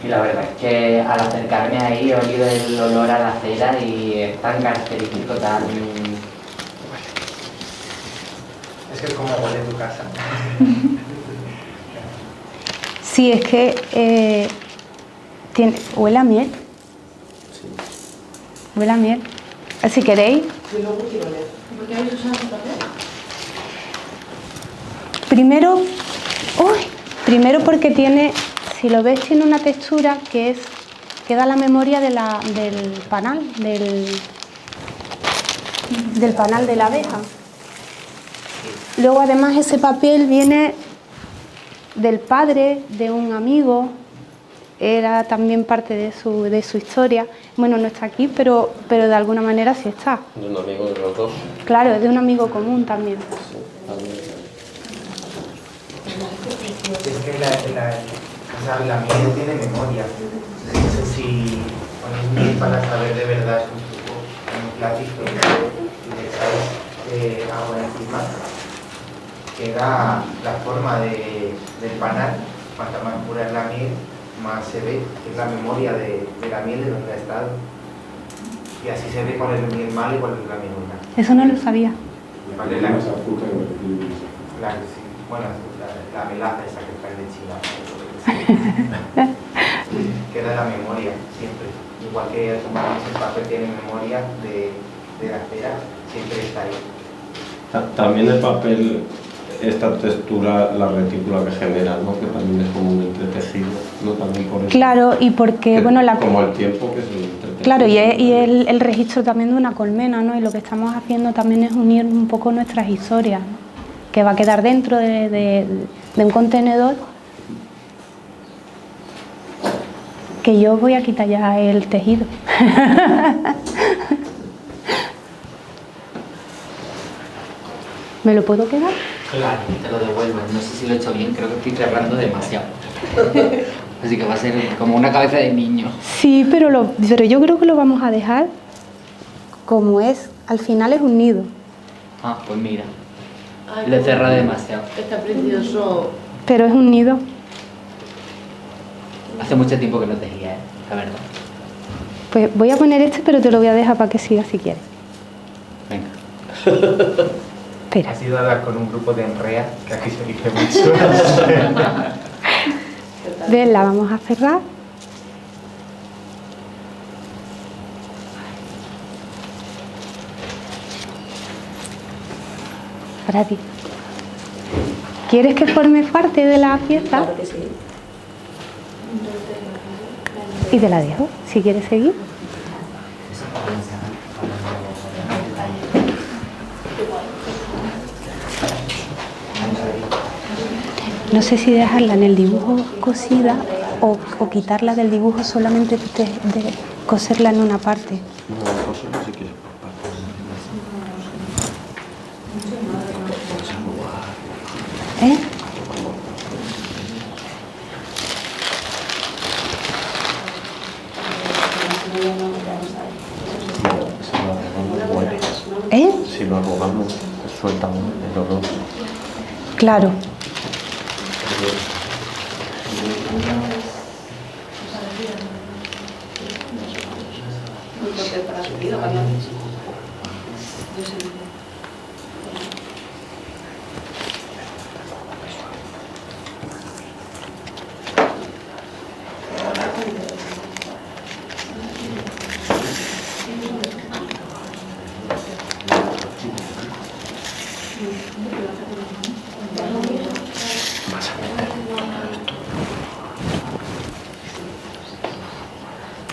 S4: Y la verdad es que al acercarme ahí he olido el olor a la cera y es tan característico, tan...
S7: Es que es como huele tu casa.
S1: Sí, es que huele a miel. Huele a miel. Si queréis.
S2: Yo luego quiero leer.
S5: ¿Por qué habéis usado ese papel?
S1: Primero porque tiene, si lo ves, tiene una textura que da la memoria del panal, del panal de la abeja. Luego además ese papel viene del padre de un amigo, era también parte de su historia. Bueno, no está aquí, pero de alguna manera sí está.
S10: De un amigo de los dos.
S1: Claro, de un amigo común también.
S10: Sí, también.
S7: Es que la miel tiene memoria. No sé si ponéis miel para saber de verdad es un truco en un platito y le echáis agua encima, queda la forma del panal. Cuanto más pura es la miel, más se ve, es la memoria de la miel de donde ha estado. Y así se ve cuál es la miel mala y cuál es la miel buena.
S1: Eso no lo sabía.
S7: Vale, bueno, la melaza esa que trae de China. Queda la memoria siempre. Igual que el papel tiene memoria de la cera, siempre está ahí.
S10: También el papel, esta textura, la retícula que genera, ¿no? Que también es como un entretejido, ¿no? También por eso.
S1: Claro, y porque, bueno,
S10: como el tiempo que es el entretejido.
S1: Claro, y el registro también de una colmena, ¿no? Y lo que estamos haciendo también es unir un poco nuestras historias, ¿no? Que va a quedar dentro de un contenedor, que yo voy a quitar ya el tejido. ¿Me lo puedo quedar?
S4: Claro, te lo devuelvo. No sé si lo he hecho bien, creo que estoy cerrando demasiado. Así que va a ser como una cabeza de niño.
S1: Sí, pero yo creo que lo vamos a dejar como es. Al final es un nido.
S4: Ah, pues mira.
S2: Ay,
S4: Lo he cerrado demasiado.
S2: Está precioso.
S1: Pero es un nido.
S4: Hace mucho tiempo que no tejía, la verdad.
S1: Pues voy a poner este, pero te lo voy a dejar para que sigas si quieres.
S4: Venga.
S1: Espera.
S7: Has ido a hablar con un grupo de enrea, que aquí se dice mucho.
S1: Ven, la vamos a cerrar. Para ti. ¿Quieres que forme parte de la pieza?
S9: Claro que sí.
S1: Y te la dejo, si quieres seguir. No sé si dejarla en el dibujo cosida o quitarla del dibujo, solamente de coserla en una parte.
S10: No, si quieres.
S1: ¿Eh?
S10: si lo arrugamos, pues suelta el olor.
S1: Claro.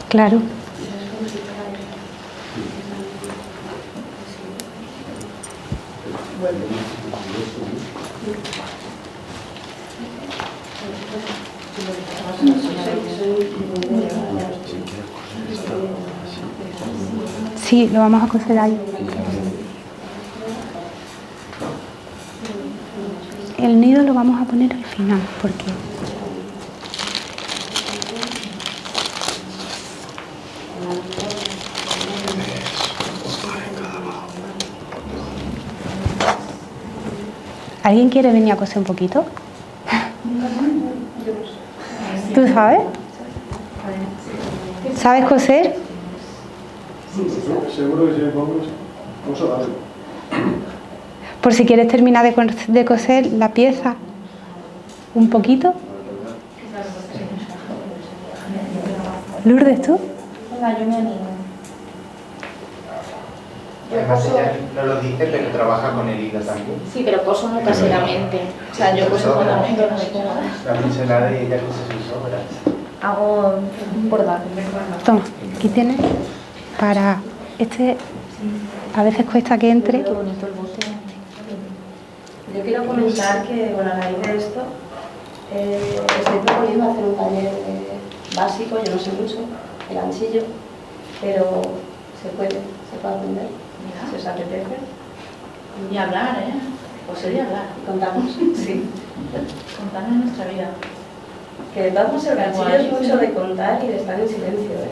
S1: Claro. Sí, lo vamos a coser ahí. El nido lo vamos a poner al final, porque ¿alguien quiere venir a coser un poquito? ¿Tú sabes? ¿Sabes coser?
S11: Seguro que si me pongo, coso algo.
S1: Por si quieres terminar de coser la pieza un poquito. Lourdes, ¿tú?
S3: Venga, yo me animo.
S7: Además ella no lo dice, pero trabaja con el hilo también.
S3: Sí, pero coso muy caseramente. O sea, yo coso con la mente, no me pongo.
S7: La pincelada y ella cose sus obras.
S3: Hago un bordado.
S1: Toma, aquí tienes para a veces cuesta que entre.
S3: Qué bonito el bote.
S6: Yo quiero comentar que, bueno, a raíz de esto, estoy proponiendo hacer un taller básico, yo no sé mucho, el ganchillo, pero se puede aprender, si os apetece.
S5: Y hablar, ¿eh? Pues sería hablar.
S6: Contamos, sí.
S5: Contarnos nuestra vida.
S6: Que de todas formas el ganchillo es mucho de contar y de estar en silencio, ¿eh?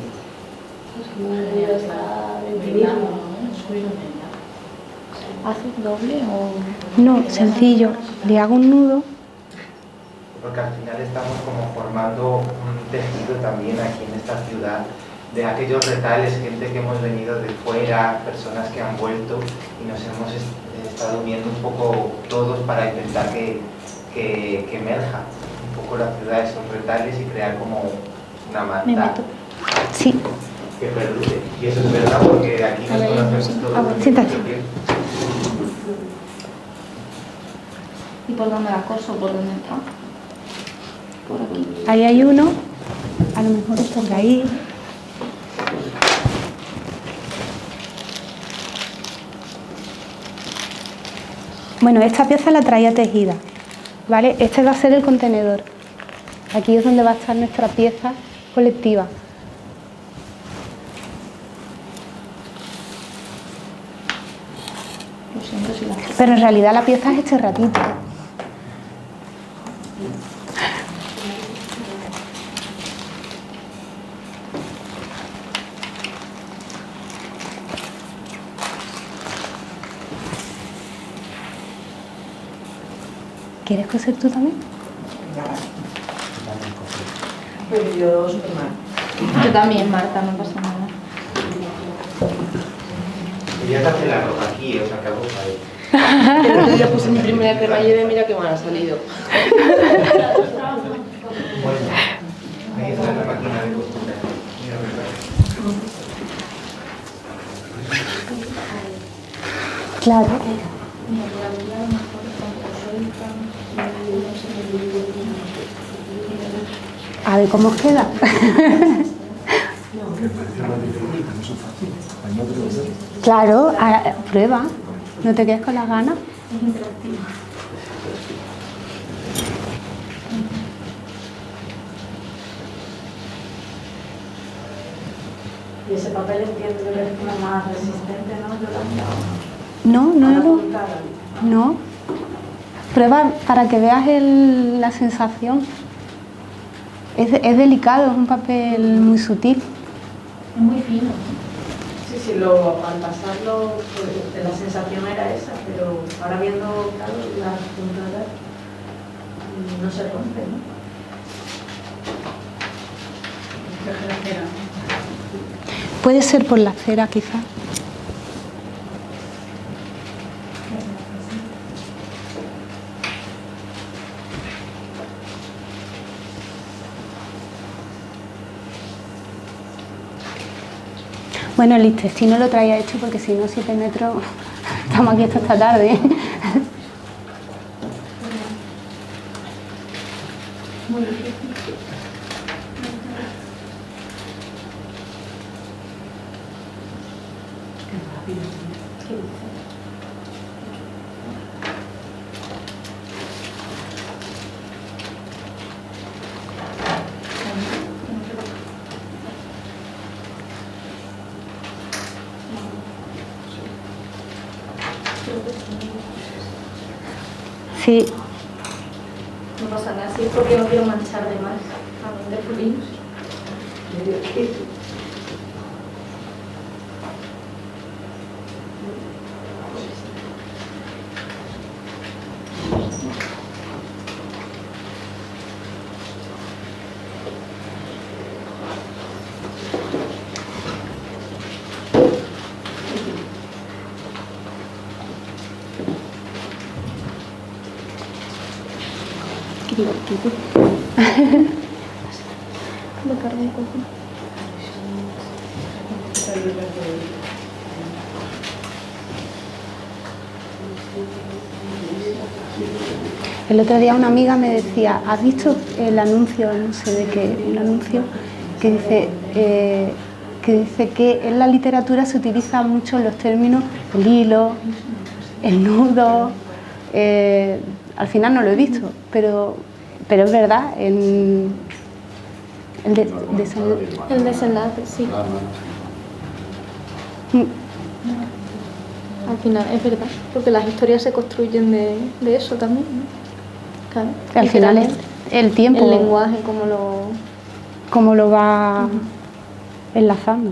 S6: Es muy de estar en ti mismo.
S3: ¿Haces doble o...?
S1: No, sencillo. Le hago un nudo.
S7: Porque al final estamos como formando un tejido también aquí en esta ciudad de aquellos retales, gente que hemos venido de fuera, personas que han vuelto y nos hemos estado uniendo un poco todos para intentar que emerja un poco la ciudad de esos retales y crear como una manta
S1: Sí.
S7: que perdure. Y eso es verdad porque aquí nos conocemos todos.
S1: Siéntate.
S3: ¿Y por dónde la coso? ¿Por dónde está? Por aquí.
S1: Ahí hay uno. A lo mejor es por ahí. Bueno, esta pieza la traía tejida, ¿vale? Este va a ser el contenedor. Aquí es donde va a estar nuestra pieza colectiva.
S3: Lo siento si la...
S1: Pero en realidad la pieza es este ratito. ¿Quieres coser tú también?
S6: Pues yo súper mal.
S3: Yo también, Marta, no pasa nada.
S7: Ella te hace la ropa aquí, o sea, que hago ahí.
S2: El otro día puse mi primera cremallera y mira qué mal ha salido.
S7: Bueno, ahí está la máquina de costura. Mira,
S1: Claro. A ver cómo os queda. Claro, prueba. ¿No te quedes con las ganas?
S6: Y ese papel entiendo que es como más resistente, ¿no?
S1: No. Prueba para que veas la sensación. Es delicado, es un papel muy sutil.
S3: Es muy fino.
S6: Sí, Sí, al pasarlo, pues, la sensación era esa, pero ahora viendo, claro, las puntadas no se rompe, ¿no?
S1: Puede ser por la cera, quizás. Bueno, el intestino lo traía hecho porque si no, 7 metros, estamos aquí hasta esta tarde.
S3: Muy difícil. ¿Qué dice?
S1: Sí,
S3: No pasa nada, sí, porque no quiero manchar de más. También de pulinos.
S1: qué divertido.
S3: Me cargo un poco.
S1: El otro día una amiga me decía, ¿has visto el anuncio, no sé de qué, un anuncio que dice que en la literatura se utilizan mucho los términos el hilo, el nudo? Al final no lo he visto, pero es verdad, el
S3: desenlace, sí. Al final es verdad, porque las historias se construyen de eso también, ¿no? Claro,
S1: al final es el tiempo,
S3: el lenguaje,
S1: cómo lo va enlazando.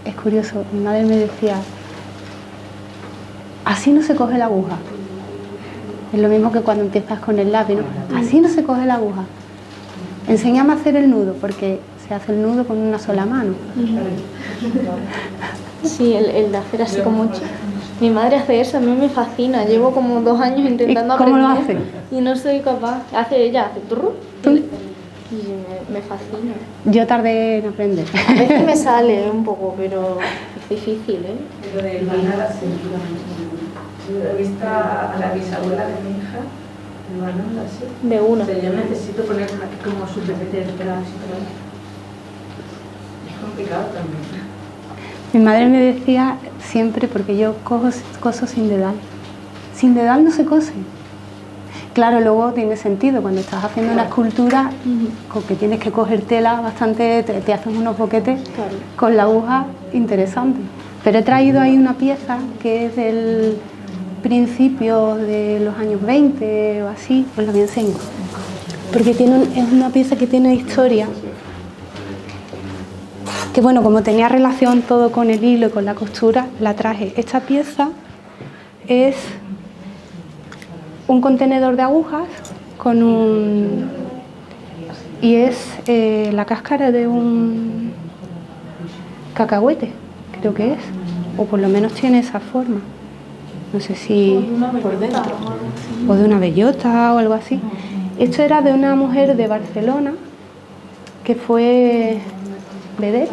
S1: Es curioso, mi madre me decía, así no se coge la aguja. Es lo mismo que cuando empiezas con el lápiz, ¿no? Así no se coge la aguja. Enséñame a hacer el nudo, porque se hace el nudo con una sola mano.
S3: Sí, el de hacer así con mucho. Mi madre hace eso, a mí me fascina. Llevo como 2 años intentando
S1: aprender. ¿Cómo lo hace?
S3: Y no soy capaz. Ella hace turru y me fascina.
S1: Yo tardé en aprender.
S3: A veces me sale un poco, pero es difícil, ¿eh?
S6: Lo de hilar así. Yo he visto a la bisabuela de mi hija, hilando así.
S3: De una.
S6: O sea, yo necesito poner aquí como su pepete de detrás y todo. Es complicado también.
S1: Mi madre me decía siempre, porque yo coso sin dedal. Sin dedal no se cose. Claro, luego tiene sentido, cuando estás haciendo una escultura, con que tienes que coger tela bastante, te haces unos boquetes con la aguja interesante. Pero he traído ahí una pieza que es del principio de los años 20 o así, os la voy a enseñar. Porque es una pieza que tiene historia. Que bueno, como tenía relación todo con el hilo y con la costura, la traje. Esta pieza es un contenedor de agujas y es la cáscara de un cacahuete, creo que es, o por lo menos tiene esa forma. No sé si por dentro, o de una bellota o algo así. Esto era de una mujer de Barcelona que fue vedette,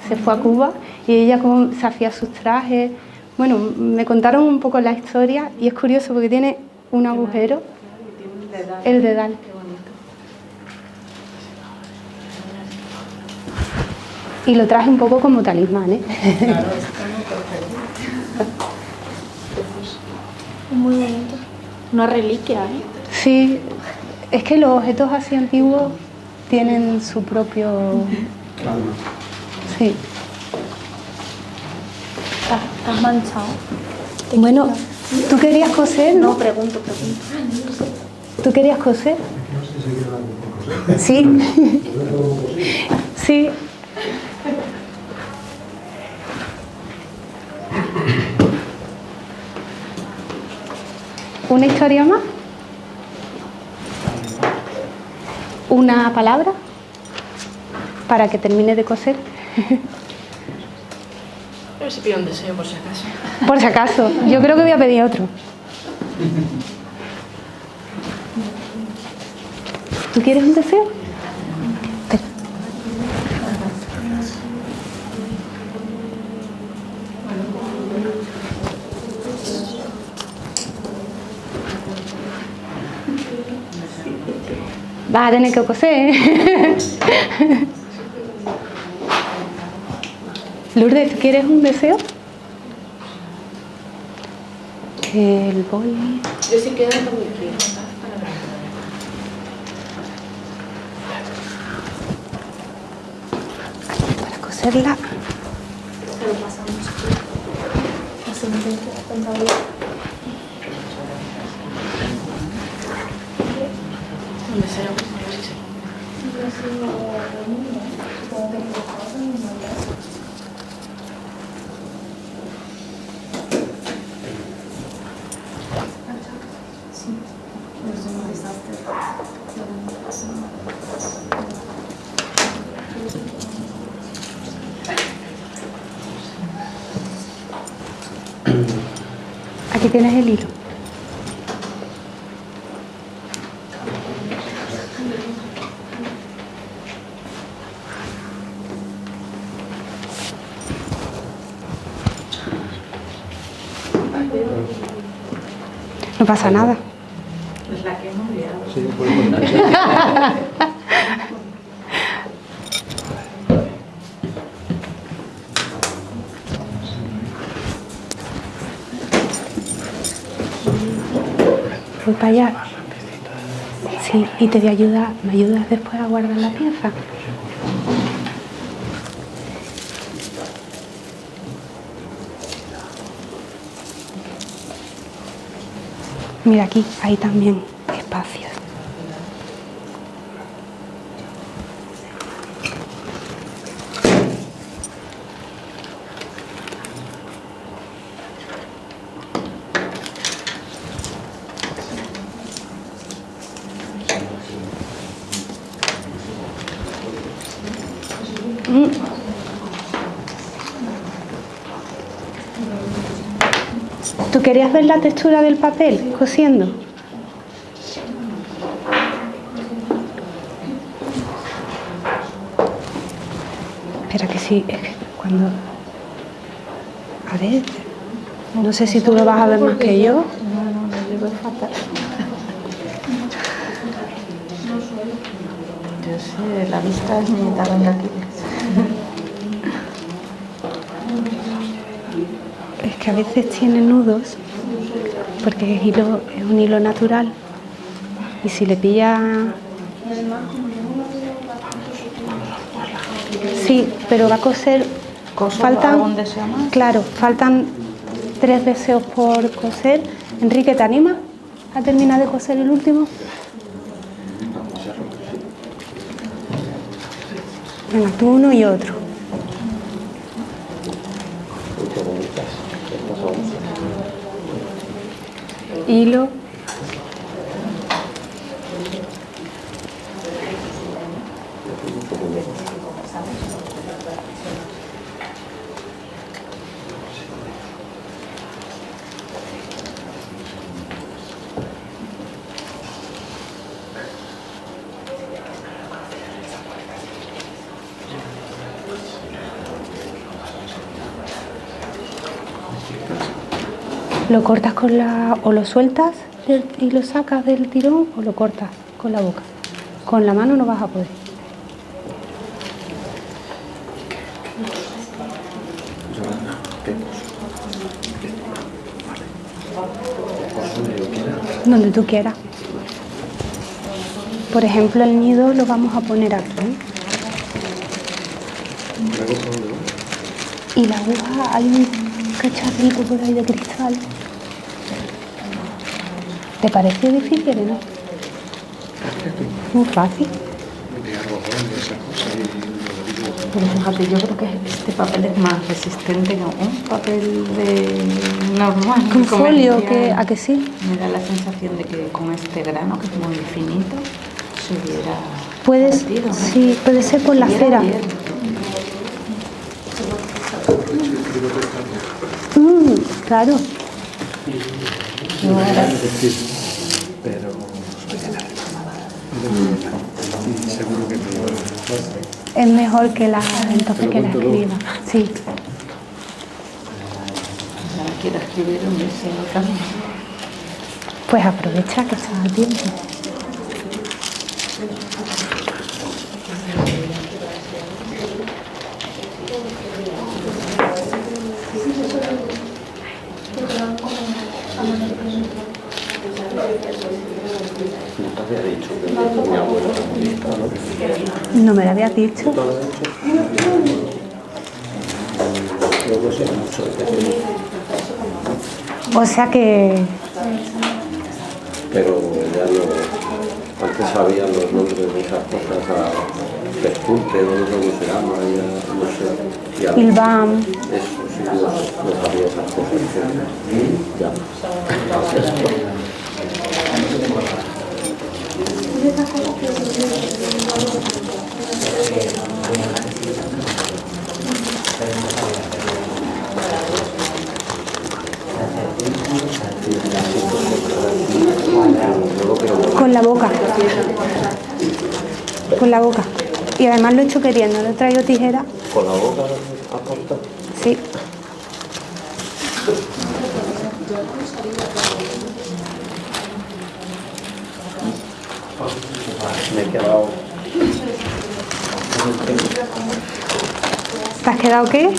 S1: se fue a Cuba y ella se hacía sus trajes. Bueno, me contaron un poco la historia y es curioso porque tiene un agujero, el dedal. Y lo traje un poco como talismán, ¿eh?
S3: Es muy bonito. Una reliquia, ¿eh?
S1: Sí, es que los objetos así antiguos tienen su propio... Sí.
S3: Estás manchado.
S1: Bueno, ¿tú querías coser?
S3: No, pregunto.
S1: ¿Tú querías coser?
S11: No sé si quiero hablar de cosas.
S1: Sí. Sí. ¿Una historia más? ¿Una palabra? Para que termine de coser.
S5: A ver si pido un deseo por si acaso.
S1: Por si acaso. Yo creo que voy a pedir otro. ¿Tú quieres un deseo? Espera. Vas a tener que coser, ¿eh? Lourdes, ¿tú quieres un deseo? Que el boli...
S2: Yo sí quedo con mi prima.
S1: Para coserla.
S3: Se lo pasamos. Ascendente, contabilidad.
S5: Un deseo, a ver si se cumple.
S3: Supongo que
S1: Aquí tienes el hilo. No pasa nada.
S6: Es la que hemos liado.
S11: Sí, puedo contar.
S1: Voy para allá. Sí, y te voy a ayudar. ¿Me ayudas después a guardar la pieza? Mira aquí, hay también espacios. ¿Tú querías ver la textura del papel cosiendo? Espera que sí, es que cuando... A ver, no sé si tú lo vas a ver más que yo.
S9: No, yo veo fatal. Yo sé, la vista es mi talón de Aquiles.
S1: Es que a veces tiene nudos, porque es un hilo natural, y si le pilla... Sí, pero va a coser...
S9: ¿Algún deseo más?
S1: Claro, faltan 3 deseos por coser. Enrique, ¿te animas a terminar de coser el último? Venga, tú uno y otro. Hilo. Lo cortas con la... o lo sueltas y lo sacas del tirón o lo cortas con la boca. Con la mano no vas a poder. Donde tú quieras. Por ejemplo, el nido lo vamos a poner aquí. Y la aguja hay cacharrito por ahí de cristal. ¿Te parece difícil, no? Muy fácil.
S9: Pero fíjate, yo creo que este papel es más resistente que un papel normal.
S1: Con folio, ¿a que sí?
S9: Me da la sensación de que con este grano, que es muy finito, se hubiera partido, ¿no?
S1: Sí, puede ser por la cera. Claro.
S11: Pero seguro que
S1: Es mejor que la escriba. Sí.
S9: Ahora quiero escribir un deseo también.
S1: Pues aprovecha que estás a tiempo. No me lo habías dicho. O sea que...
S10: Pero ya no... Antes sabían los nombres de esas cosas, Pespunte, no sé cómo se llama, ya no sé. Ya,
S1: Ilvam.
S10: eso, sí, no sabía esas cosas. Ya.
S1: Con la boca. Con la boca. Y además lo he hecho queriendo, no he traído tijera.
S10: ¿Con la boca aporta?
S1: Sí.
S10: Me he quedado...
S1: ¿Te has quedado qué?
S10: Me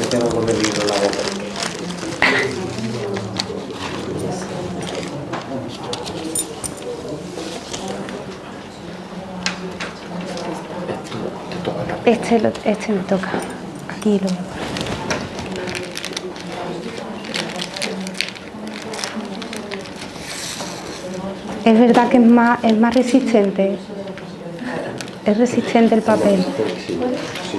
S10: he quedado con el libro en la boca.
S1: Este me toca. Aquí lo... Es verdad que es más resistente. Es resistente el papel.
S10: Sí, sí, sí.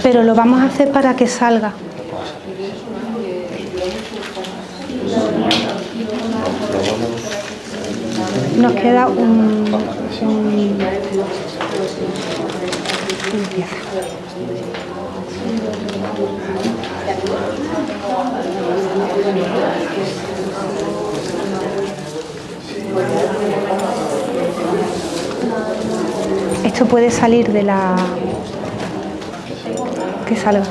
S1: Pero lo vamos a hacer para que salga. Nos queda un limpieza. Esto puede salir de la... que salga.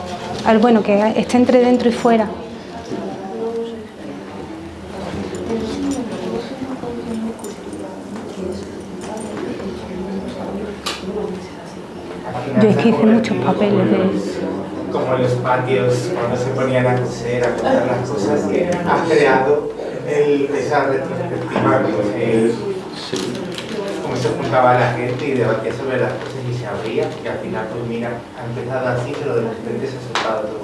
S1: Bueno, que esté entre dentro y fuera. Yo es que hice muchos papeles de...
S7: Como en los patios, cuando se ponían a coser, a contar las cosas, que ha creado esa retrospectiva, cómo se juntaba la gente y debatía sobre las cosas y se abría, y al final, pues mira, ha empezado así, pero de repente se ha soltado todo.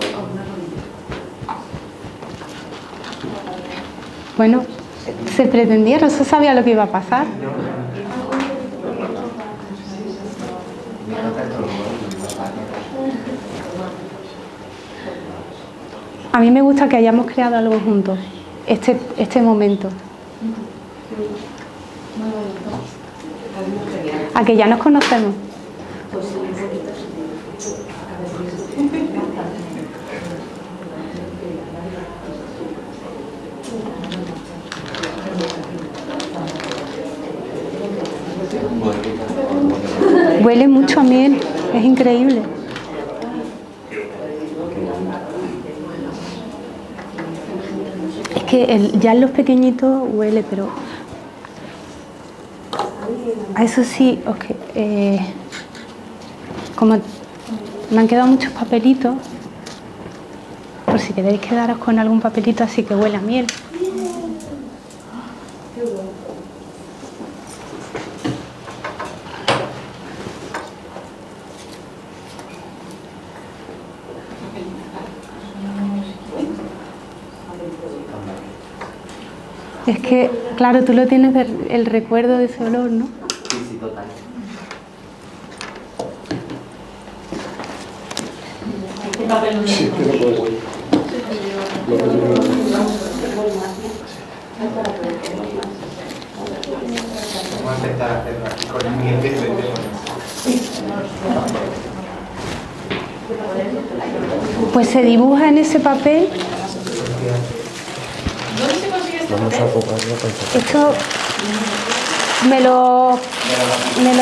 S1: Bueno, se pretendía, no se sabía lo que iba a pasar. A mí me gusta que hayamos creado algo juntos, este momento. ¿A que ya nos conocemos? Huele mucho a miel, es increíble. Es que ya en los pequeñitos huele, pero... A eso sí, okay, como Me han quedado muchos papelitos, por si queréis quedaros con algún papelito así que huele a miel. Es que, claro, tú lo tienes el recuerdo de ese olor, ¿no?
S4: Sí, sí, total.
S11: Sí, pero pues,
S7: Vamos a intentar hacerlo aquí con el miel que se vende con
S1: Pues se dibuja en ese papel.
S11: vamos a jugarlo con
S1: Esto me lo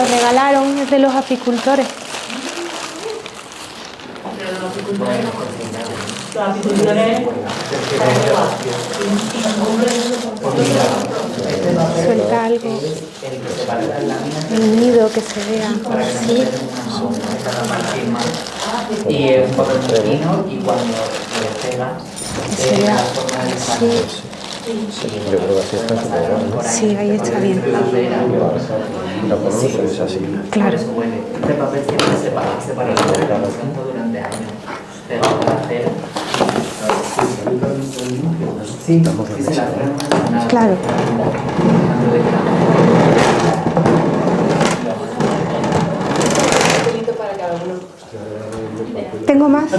S1: regalaron, es de los apicultores. Suelta algo, el nido que se vea. Sí.
S4: Y es un papel muy fino y cuando lo pegas,
S1: Que se vea.
S4: la forma de
S1: Sí.
S11: Yo creo que así está súper bien, ¿no?
S1: Sí, ahí está bien.
S11: La ponemos en esa silla.
S1: Claro.
S4: Este papel siempre se para el conocimiento durante años. Pegado con la cera. Sí, sí, se la cera.
S1: Claro.
S2: Para cada uno.
S1: ¿Tengo más?
S4: Yo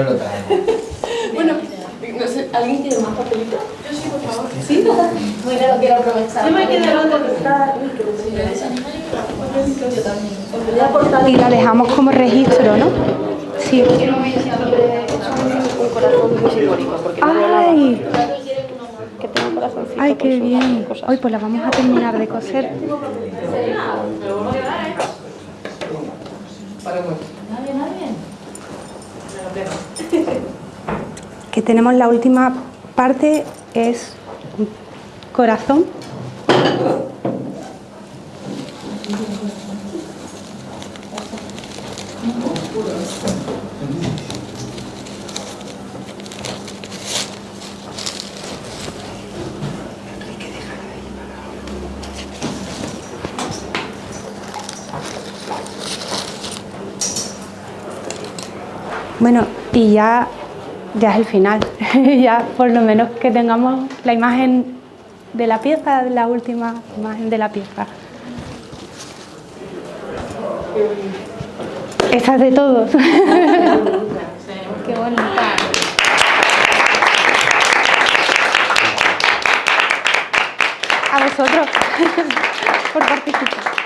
S4: lo traigo.
S2: Bueno, no sé, ¿alguien tiene más papelitos?
S5: Yo sí, por favor.
S2: ¿Sí?
S3: Mira, lo quiero aprovechar.
S5: Yo me quedé el otro que está...
S3: Yo también.
S1: Y la dejamos como registro, ¿no? Sí.
S2: Un corazón muy simbólico, porque
S1: ¡Ay!
S2: que tengo un corazoncito.
S1: ¡Ay, qué bien! Hoy pues la vamos a terminar de coser.
S2: Para mucho.
S1: Que tenemos la última parte, es un corazón. Bueno, y ya es el final. Ya por lo menos que tengamos la imagen de la pieza, la última imagen de la pieza. Esta es de todos. Qué bonita. A vosotros por participar.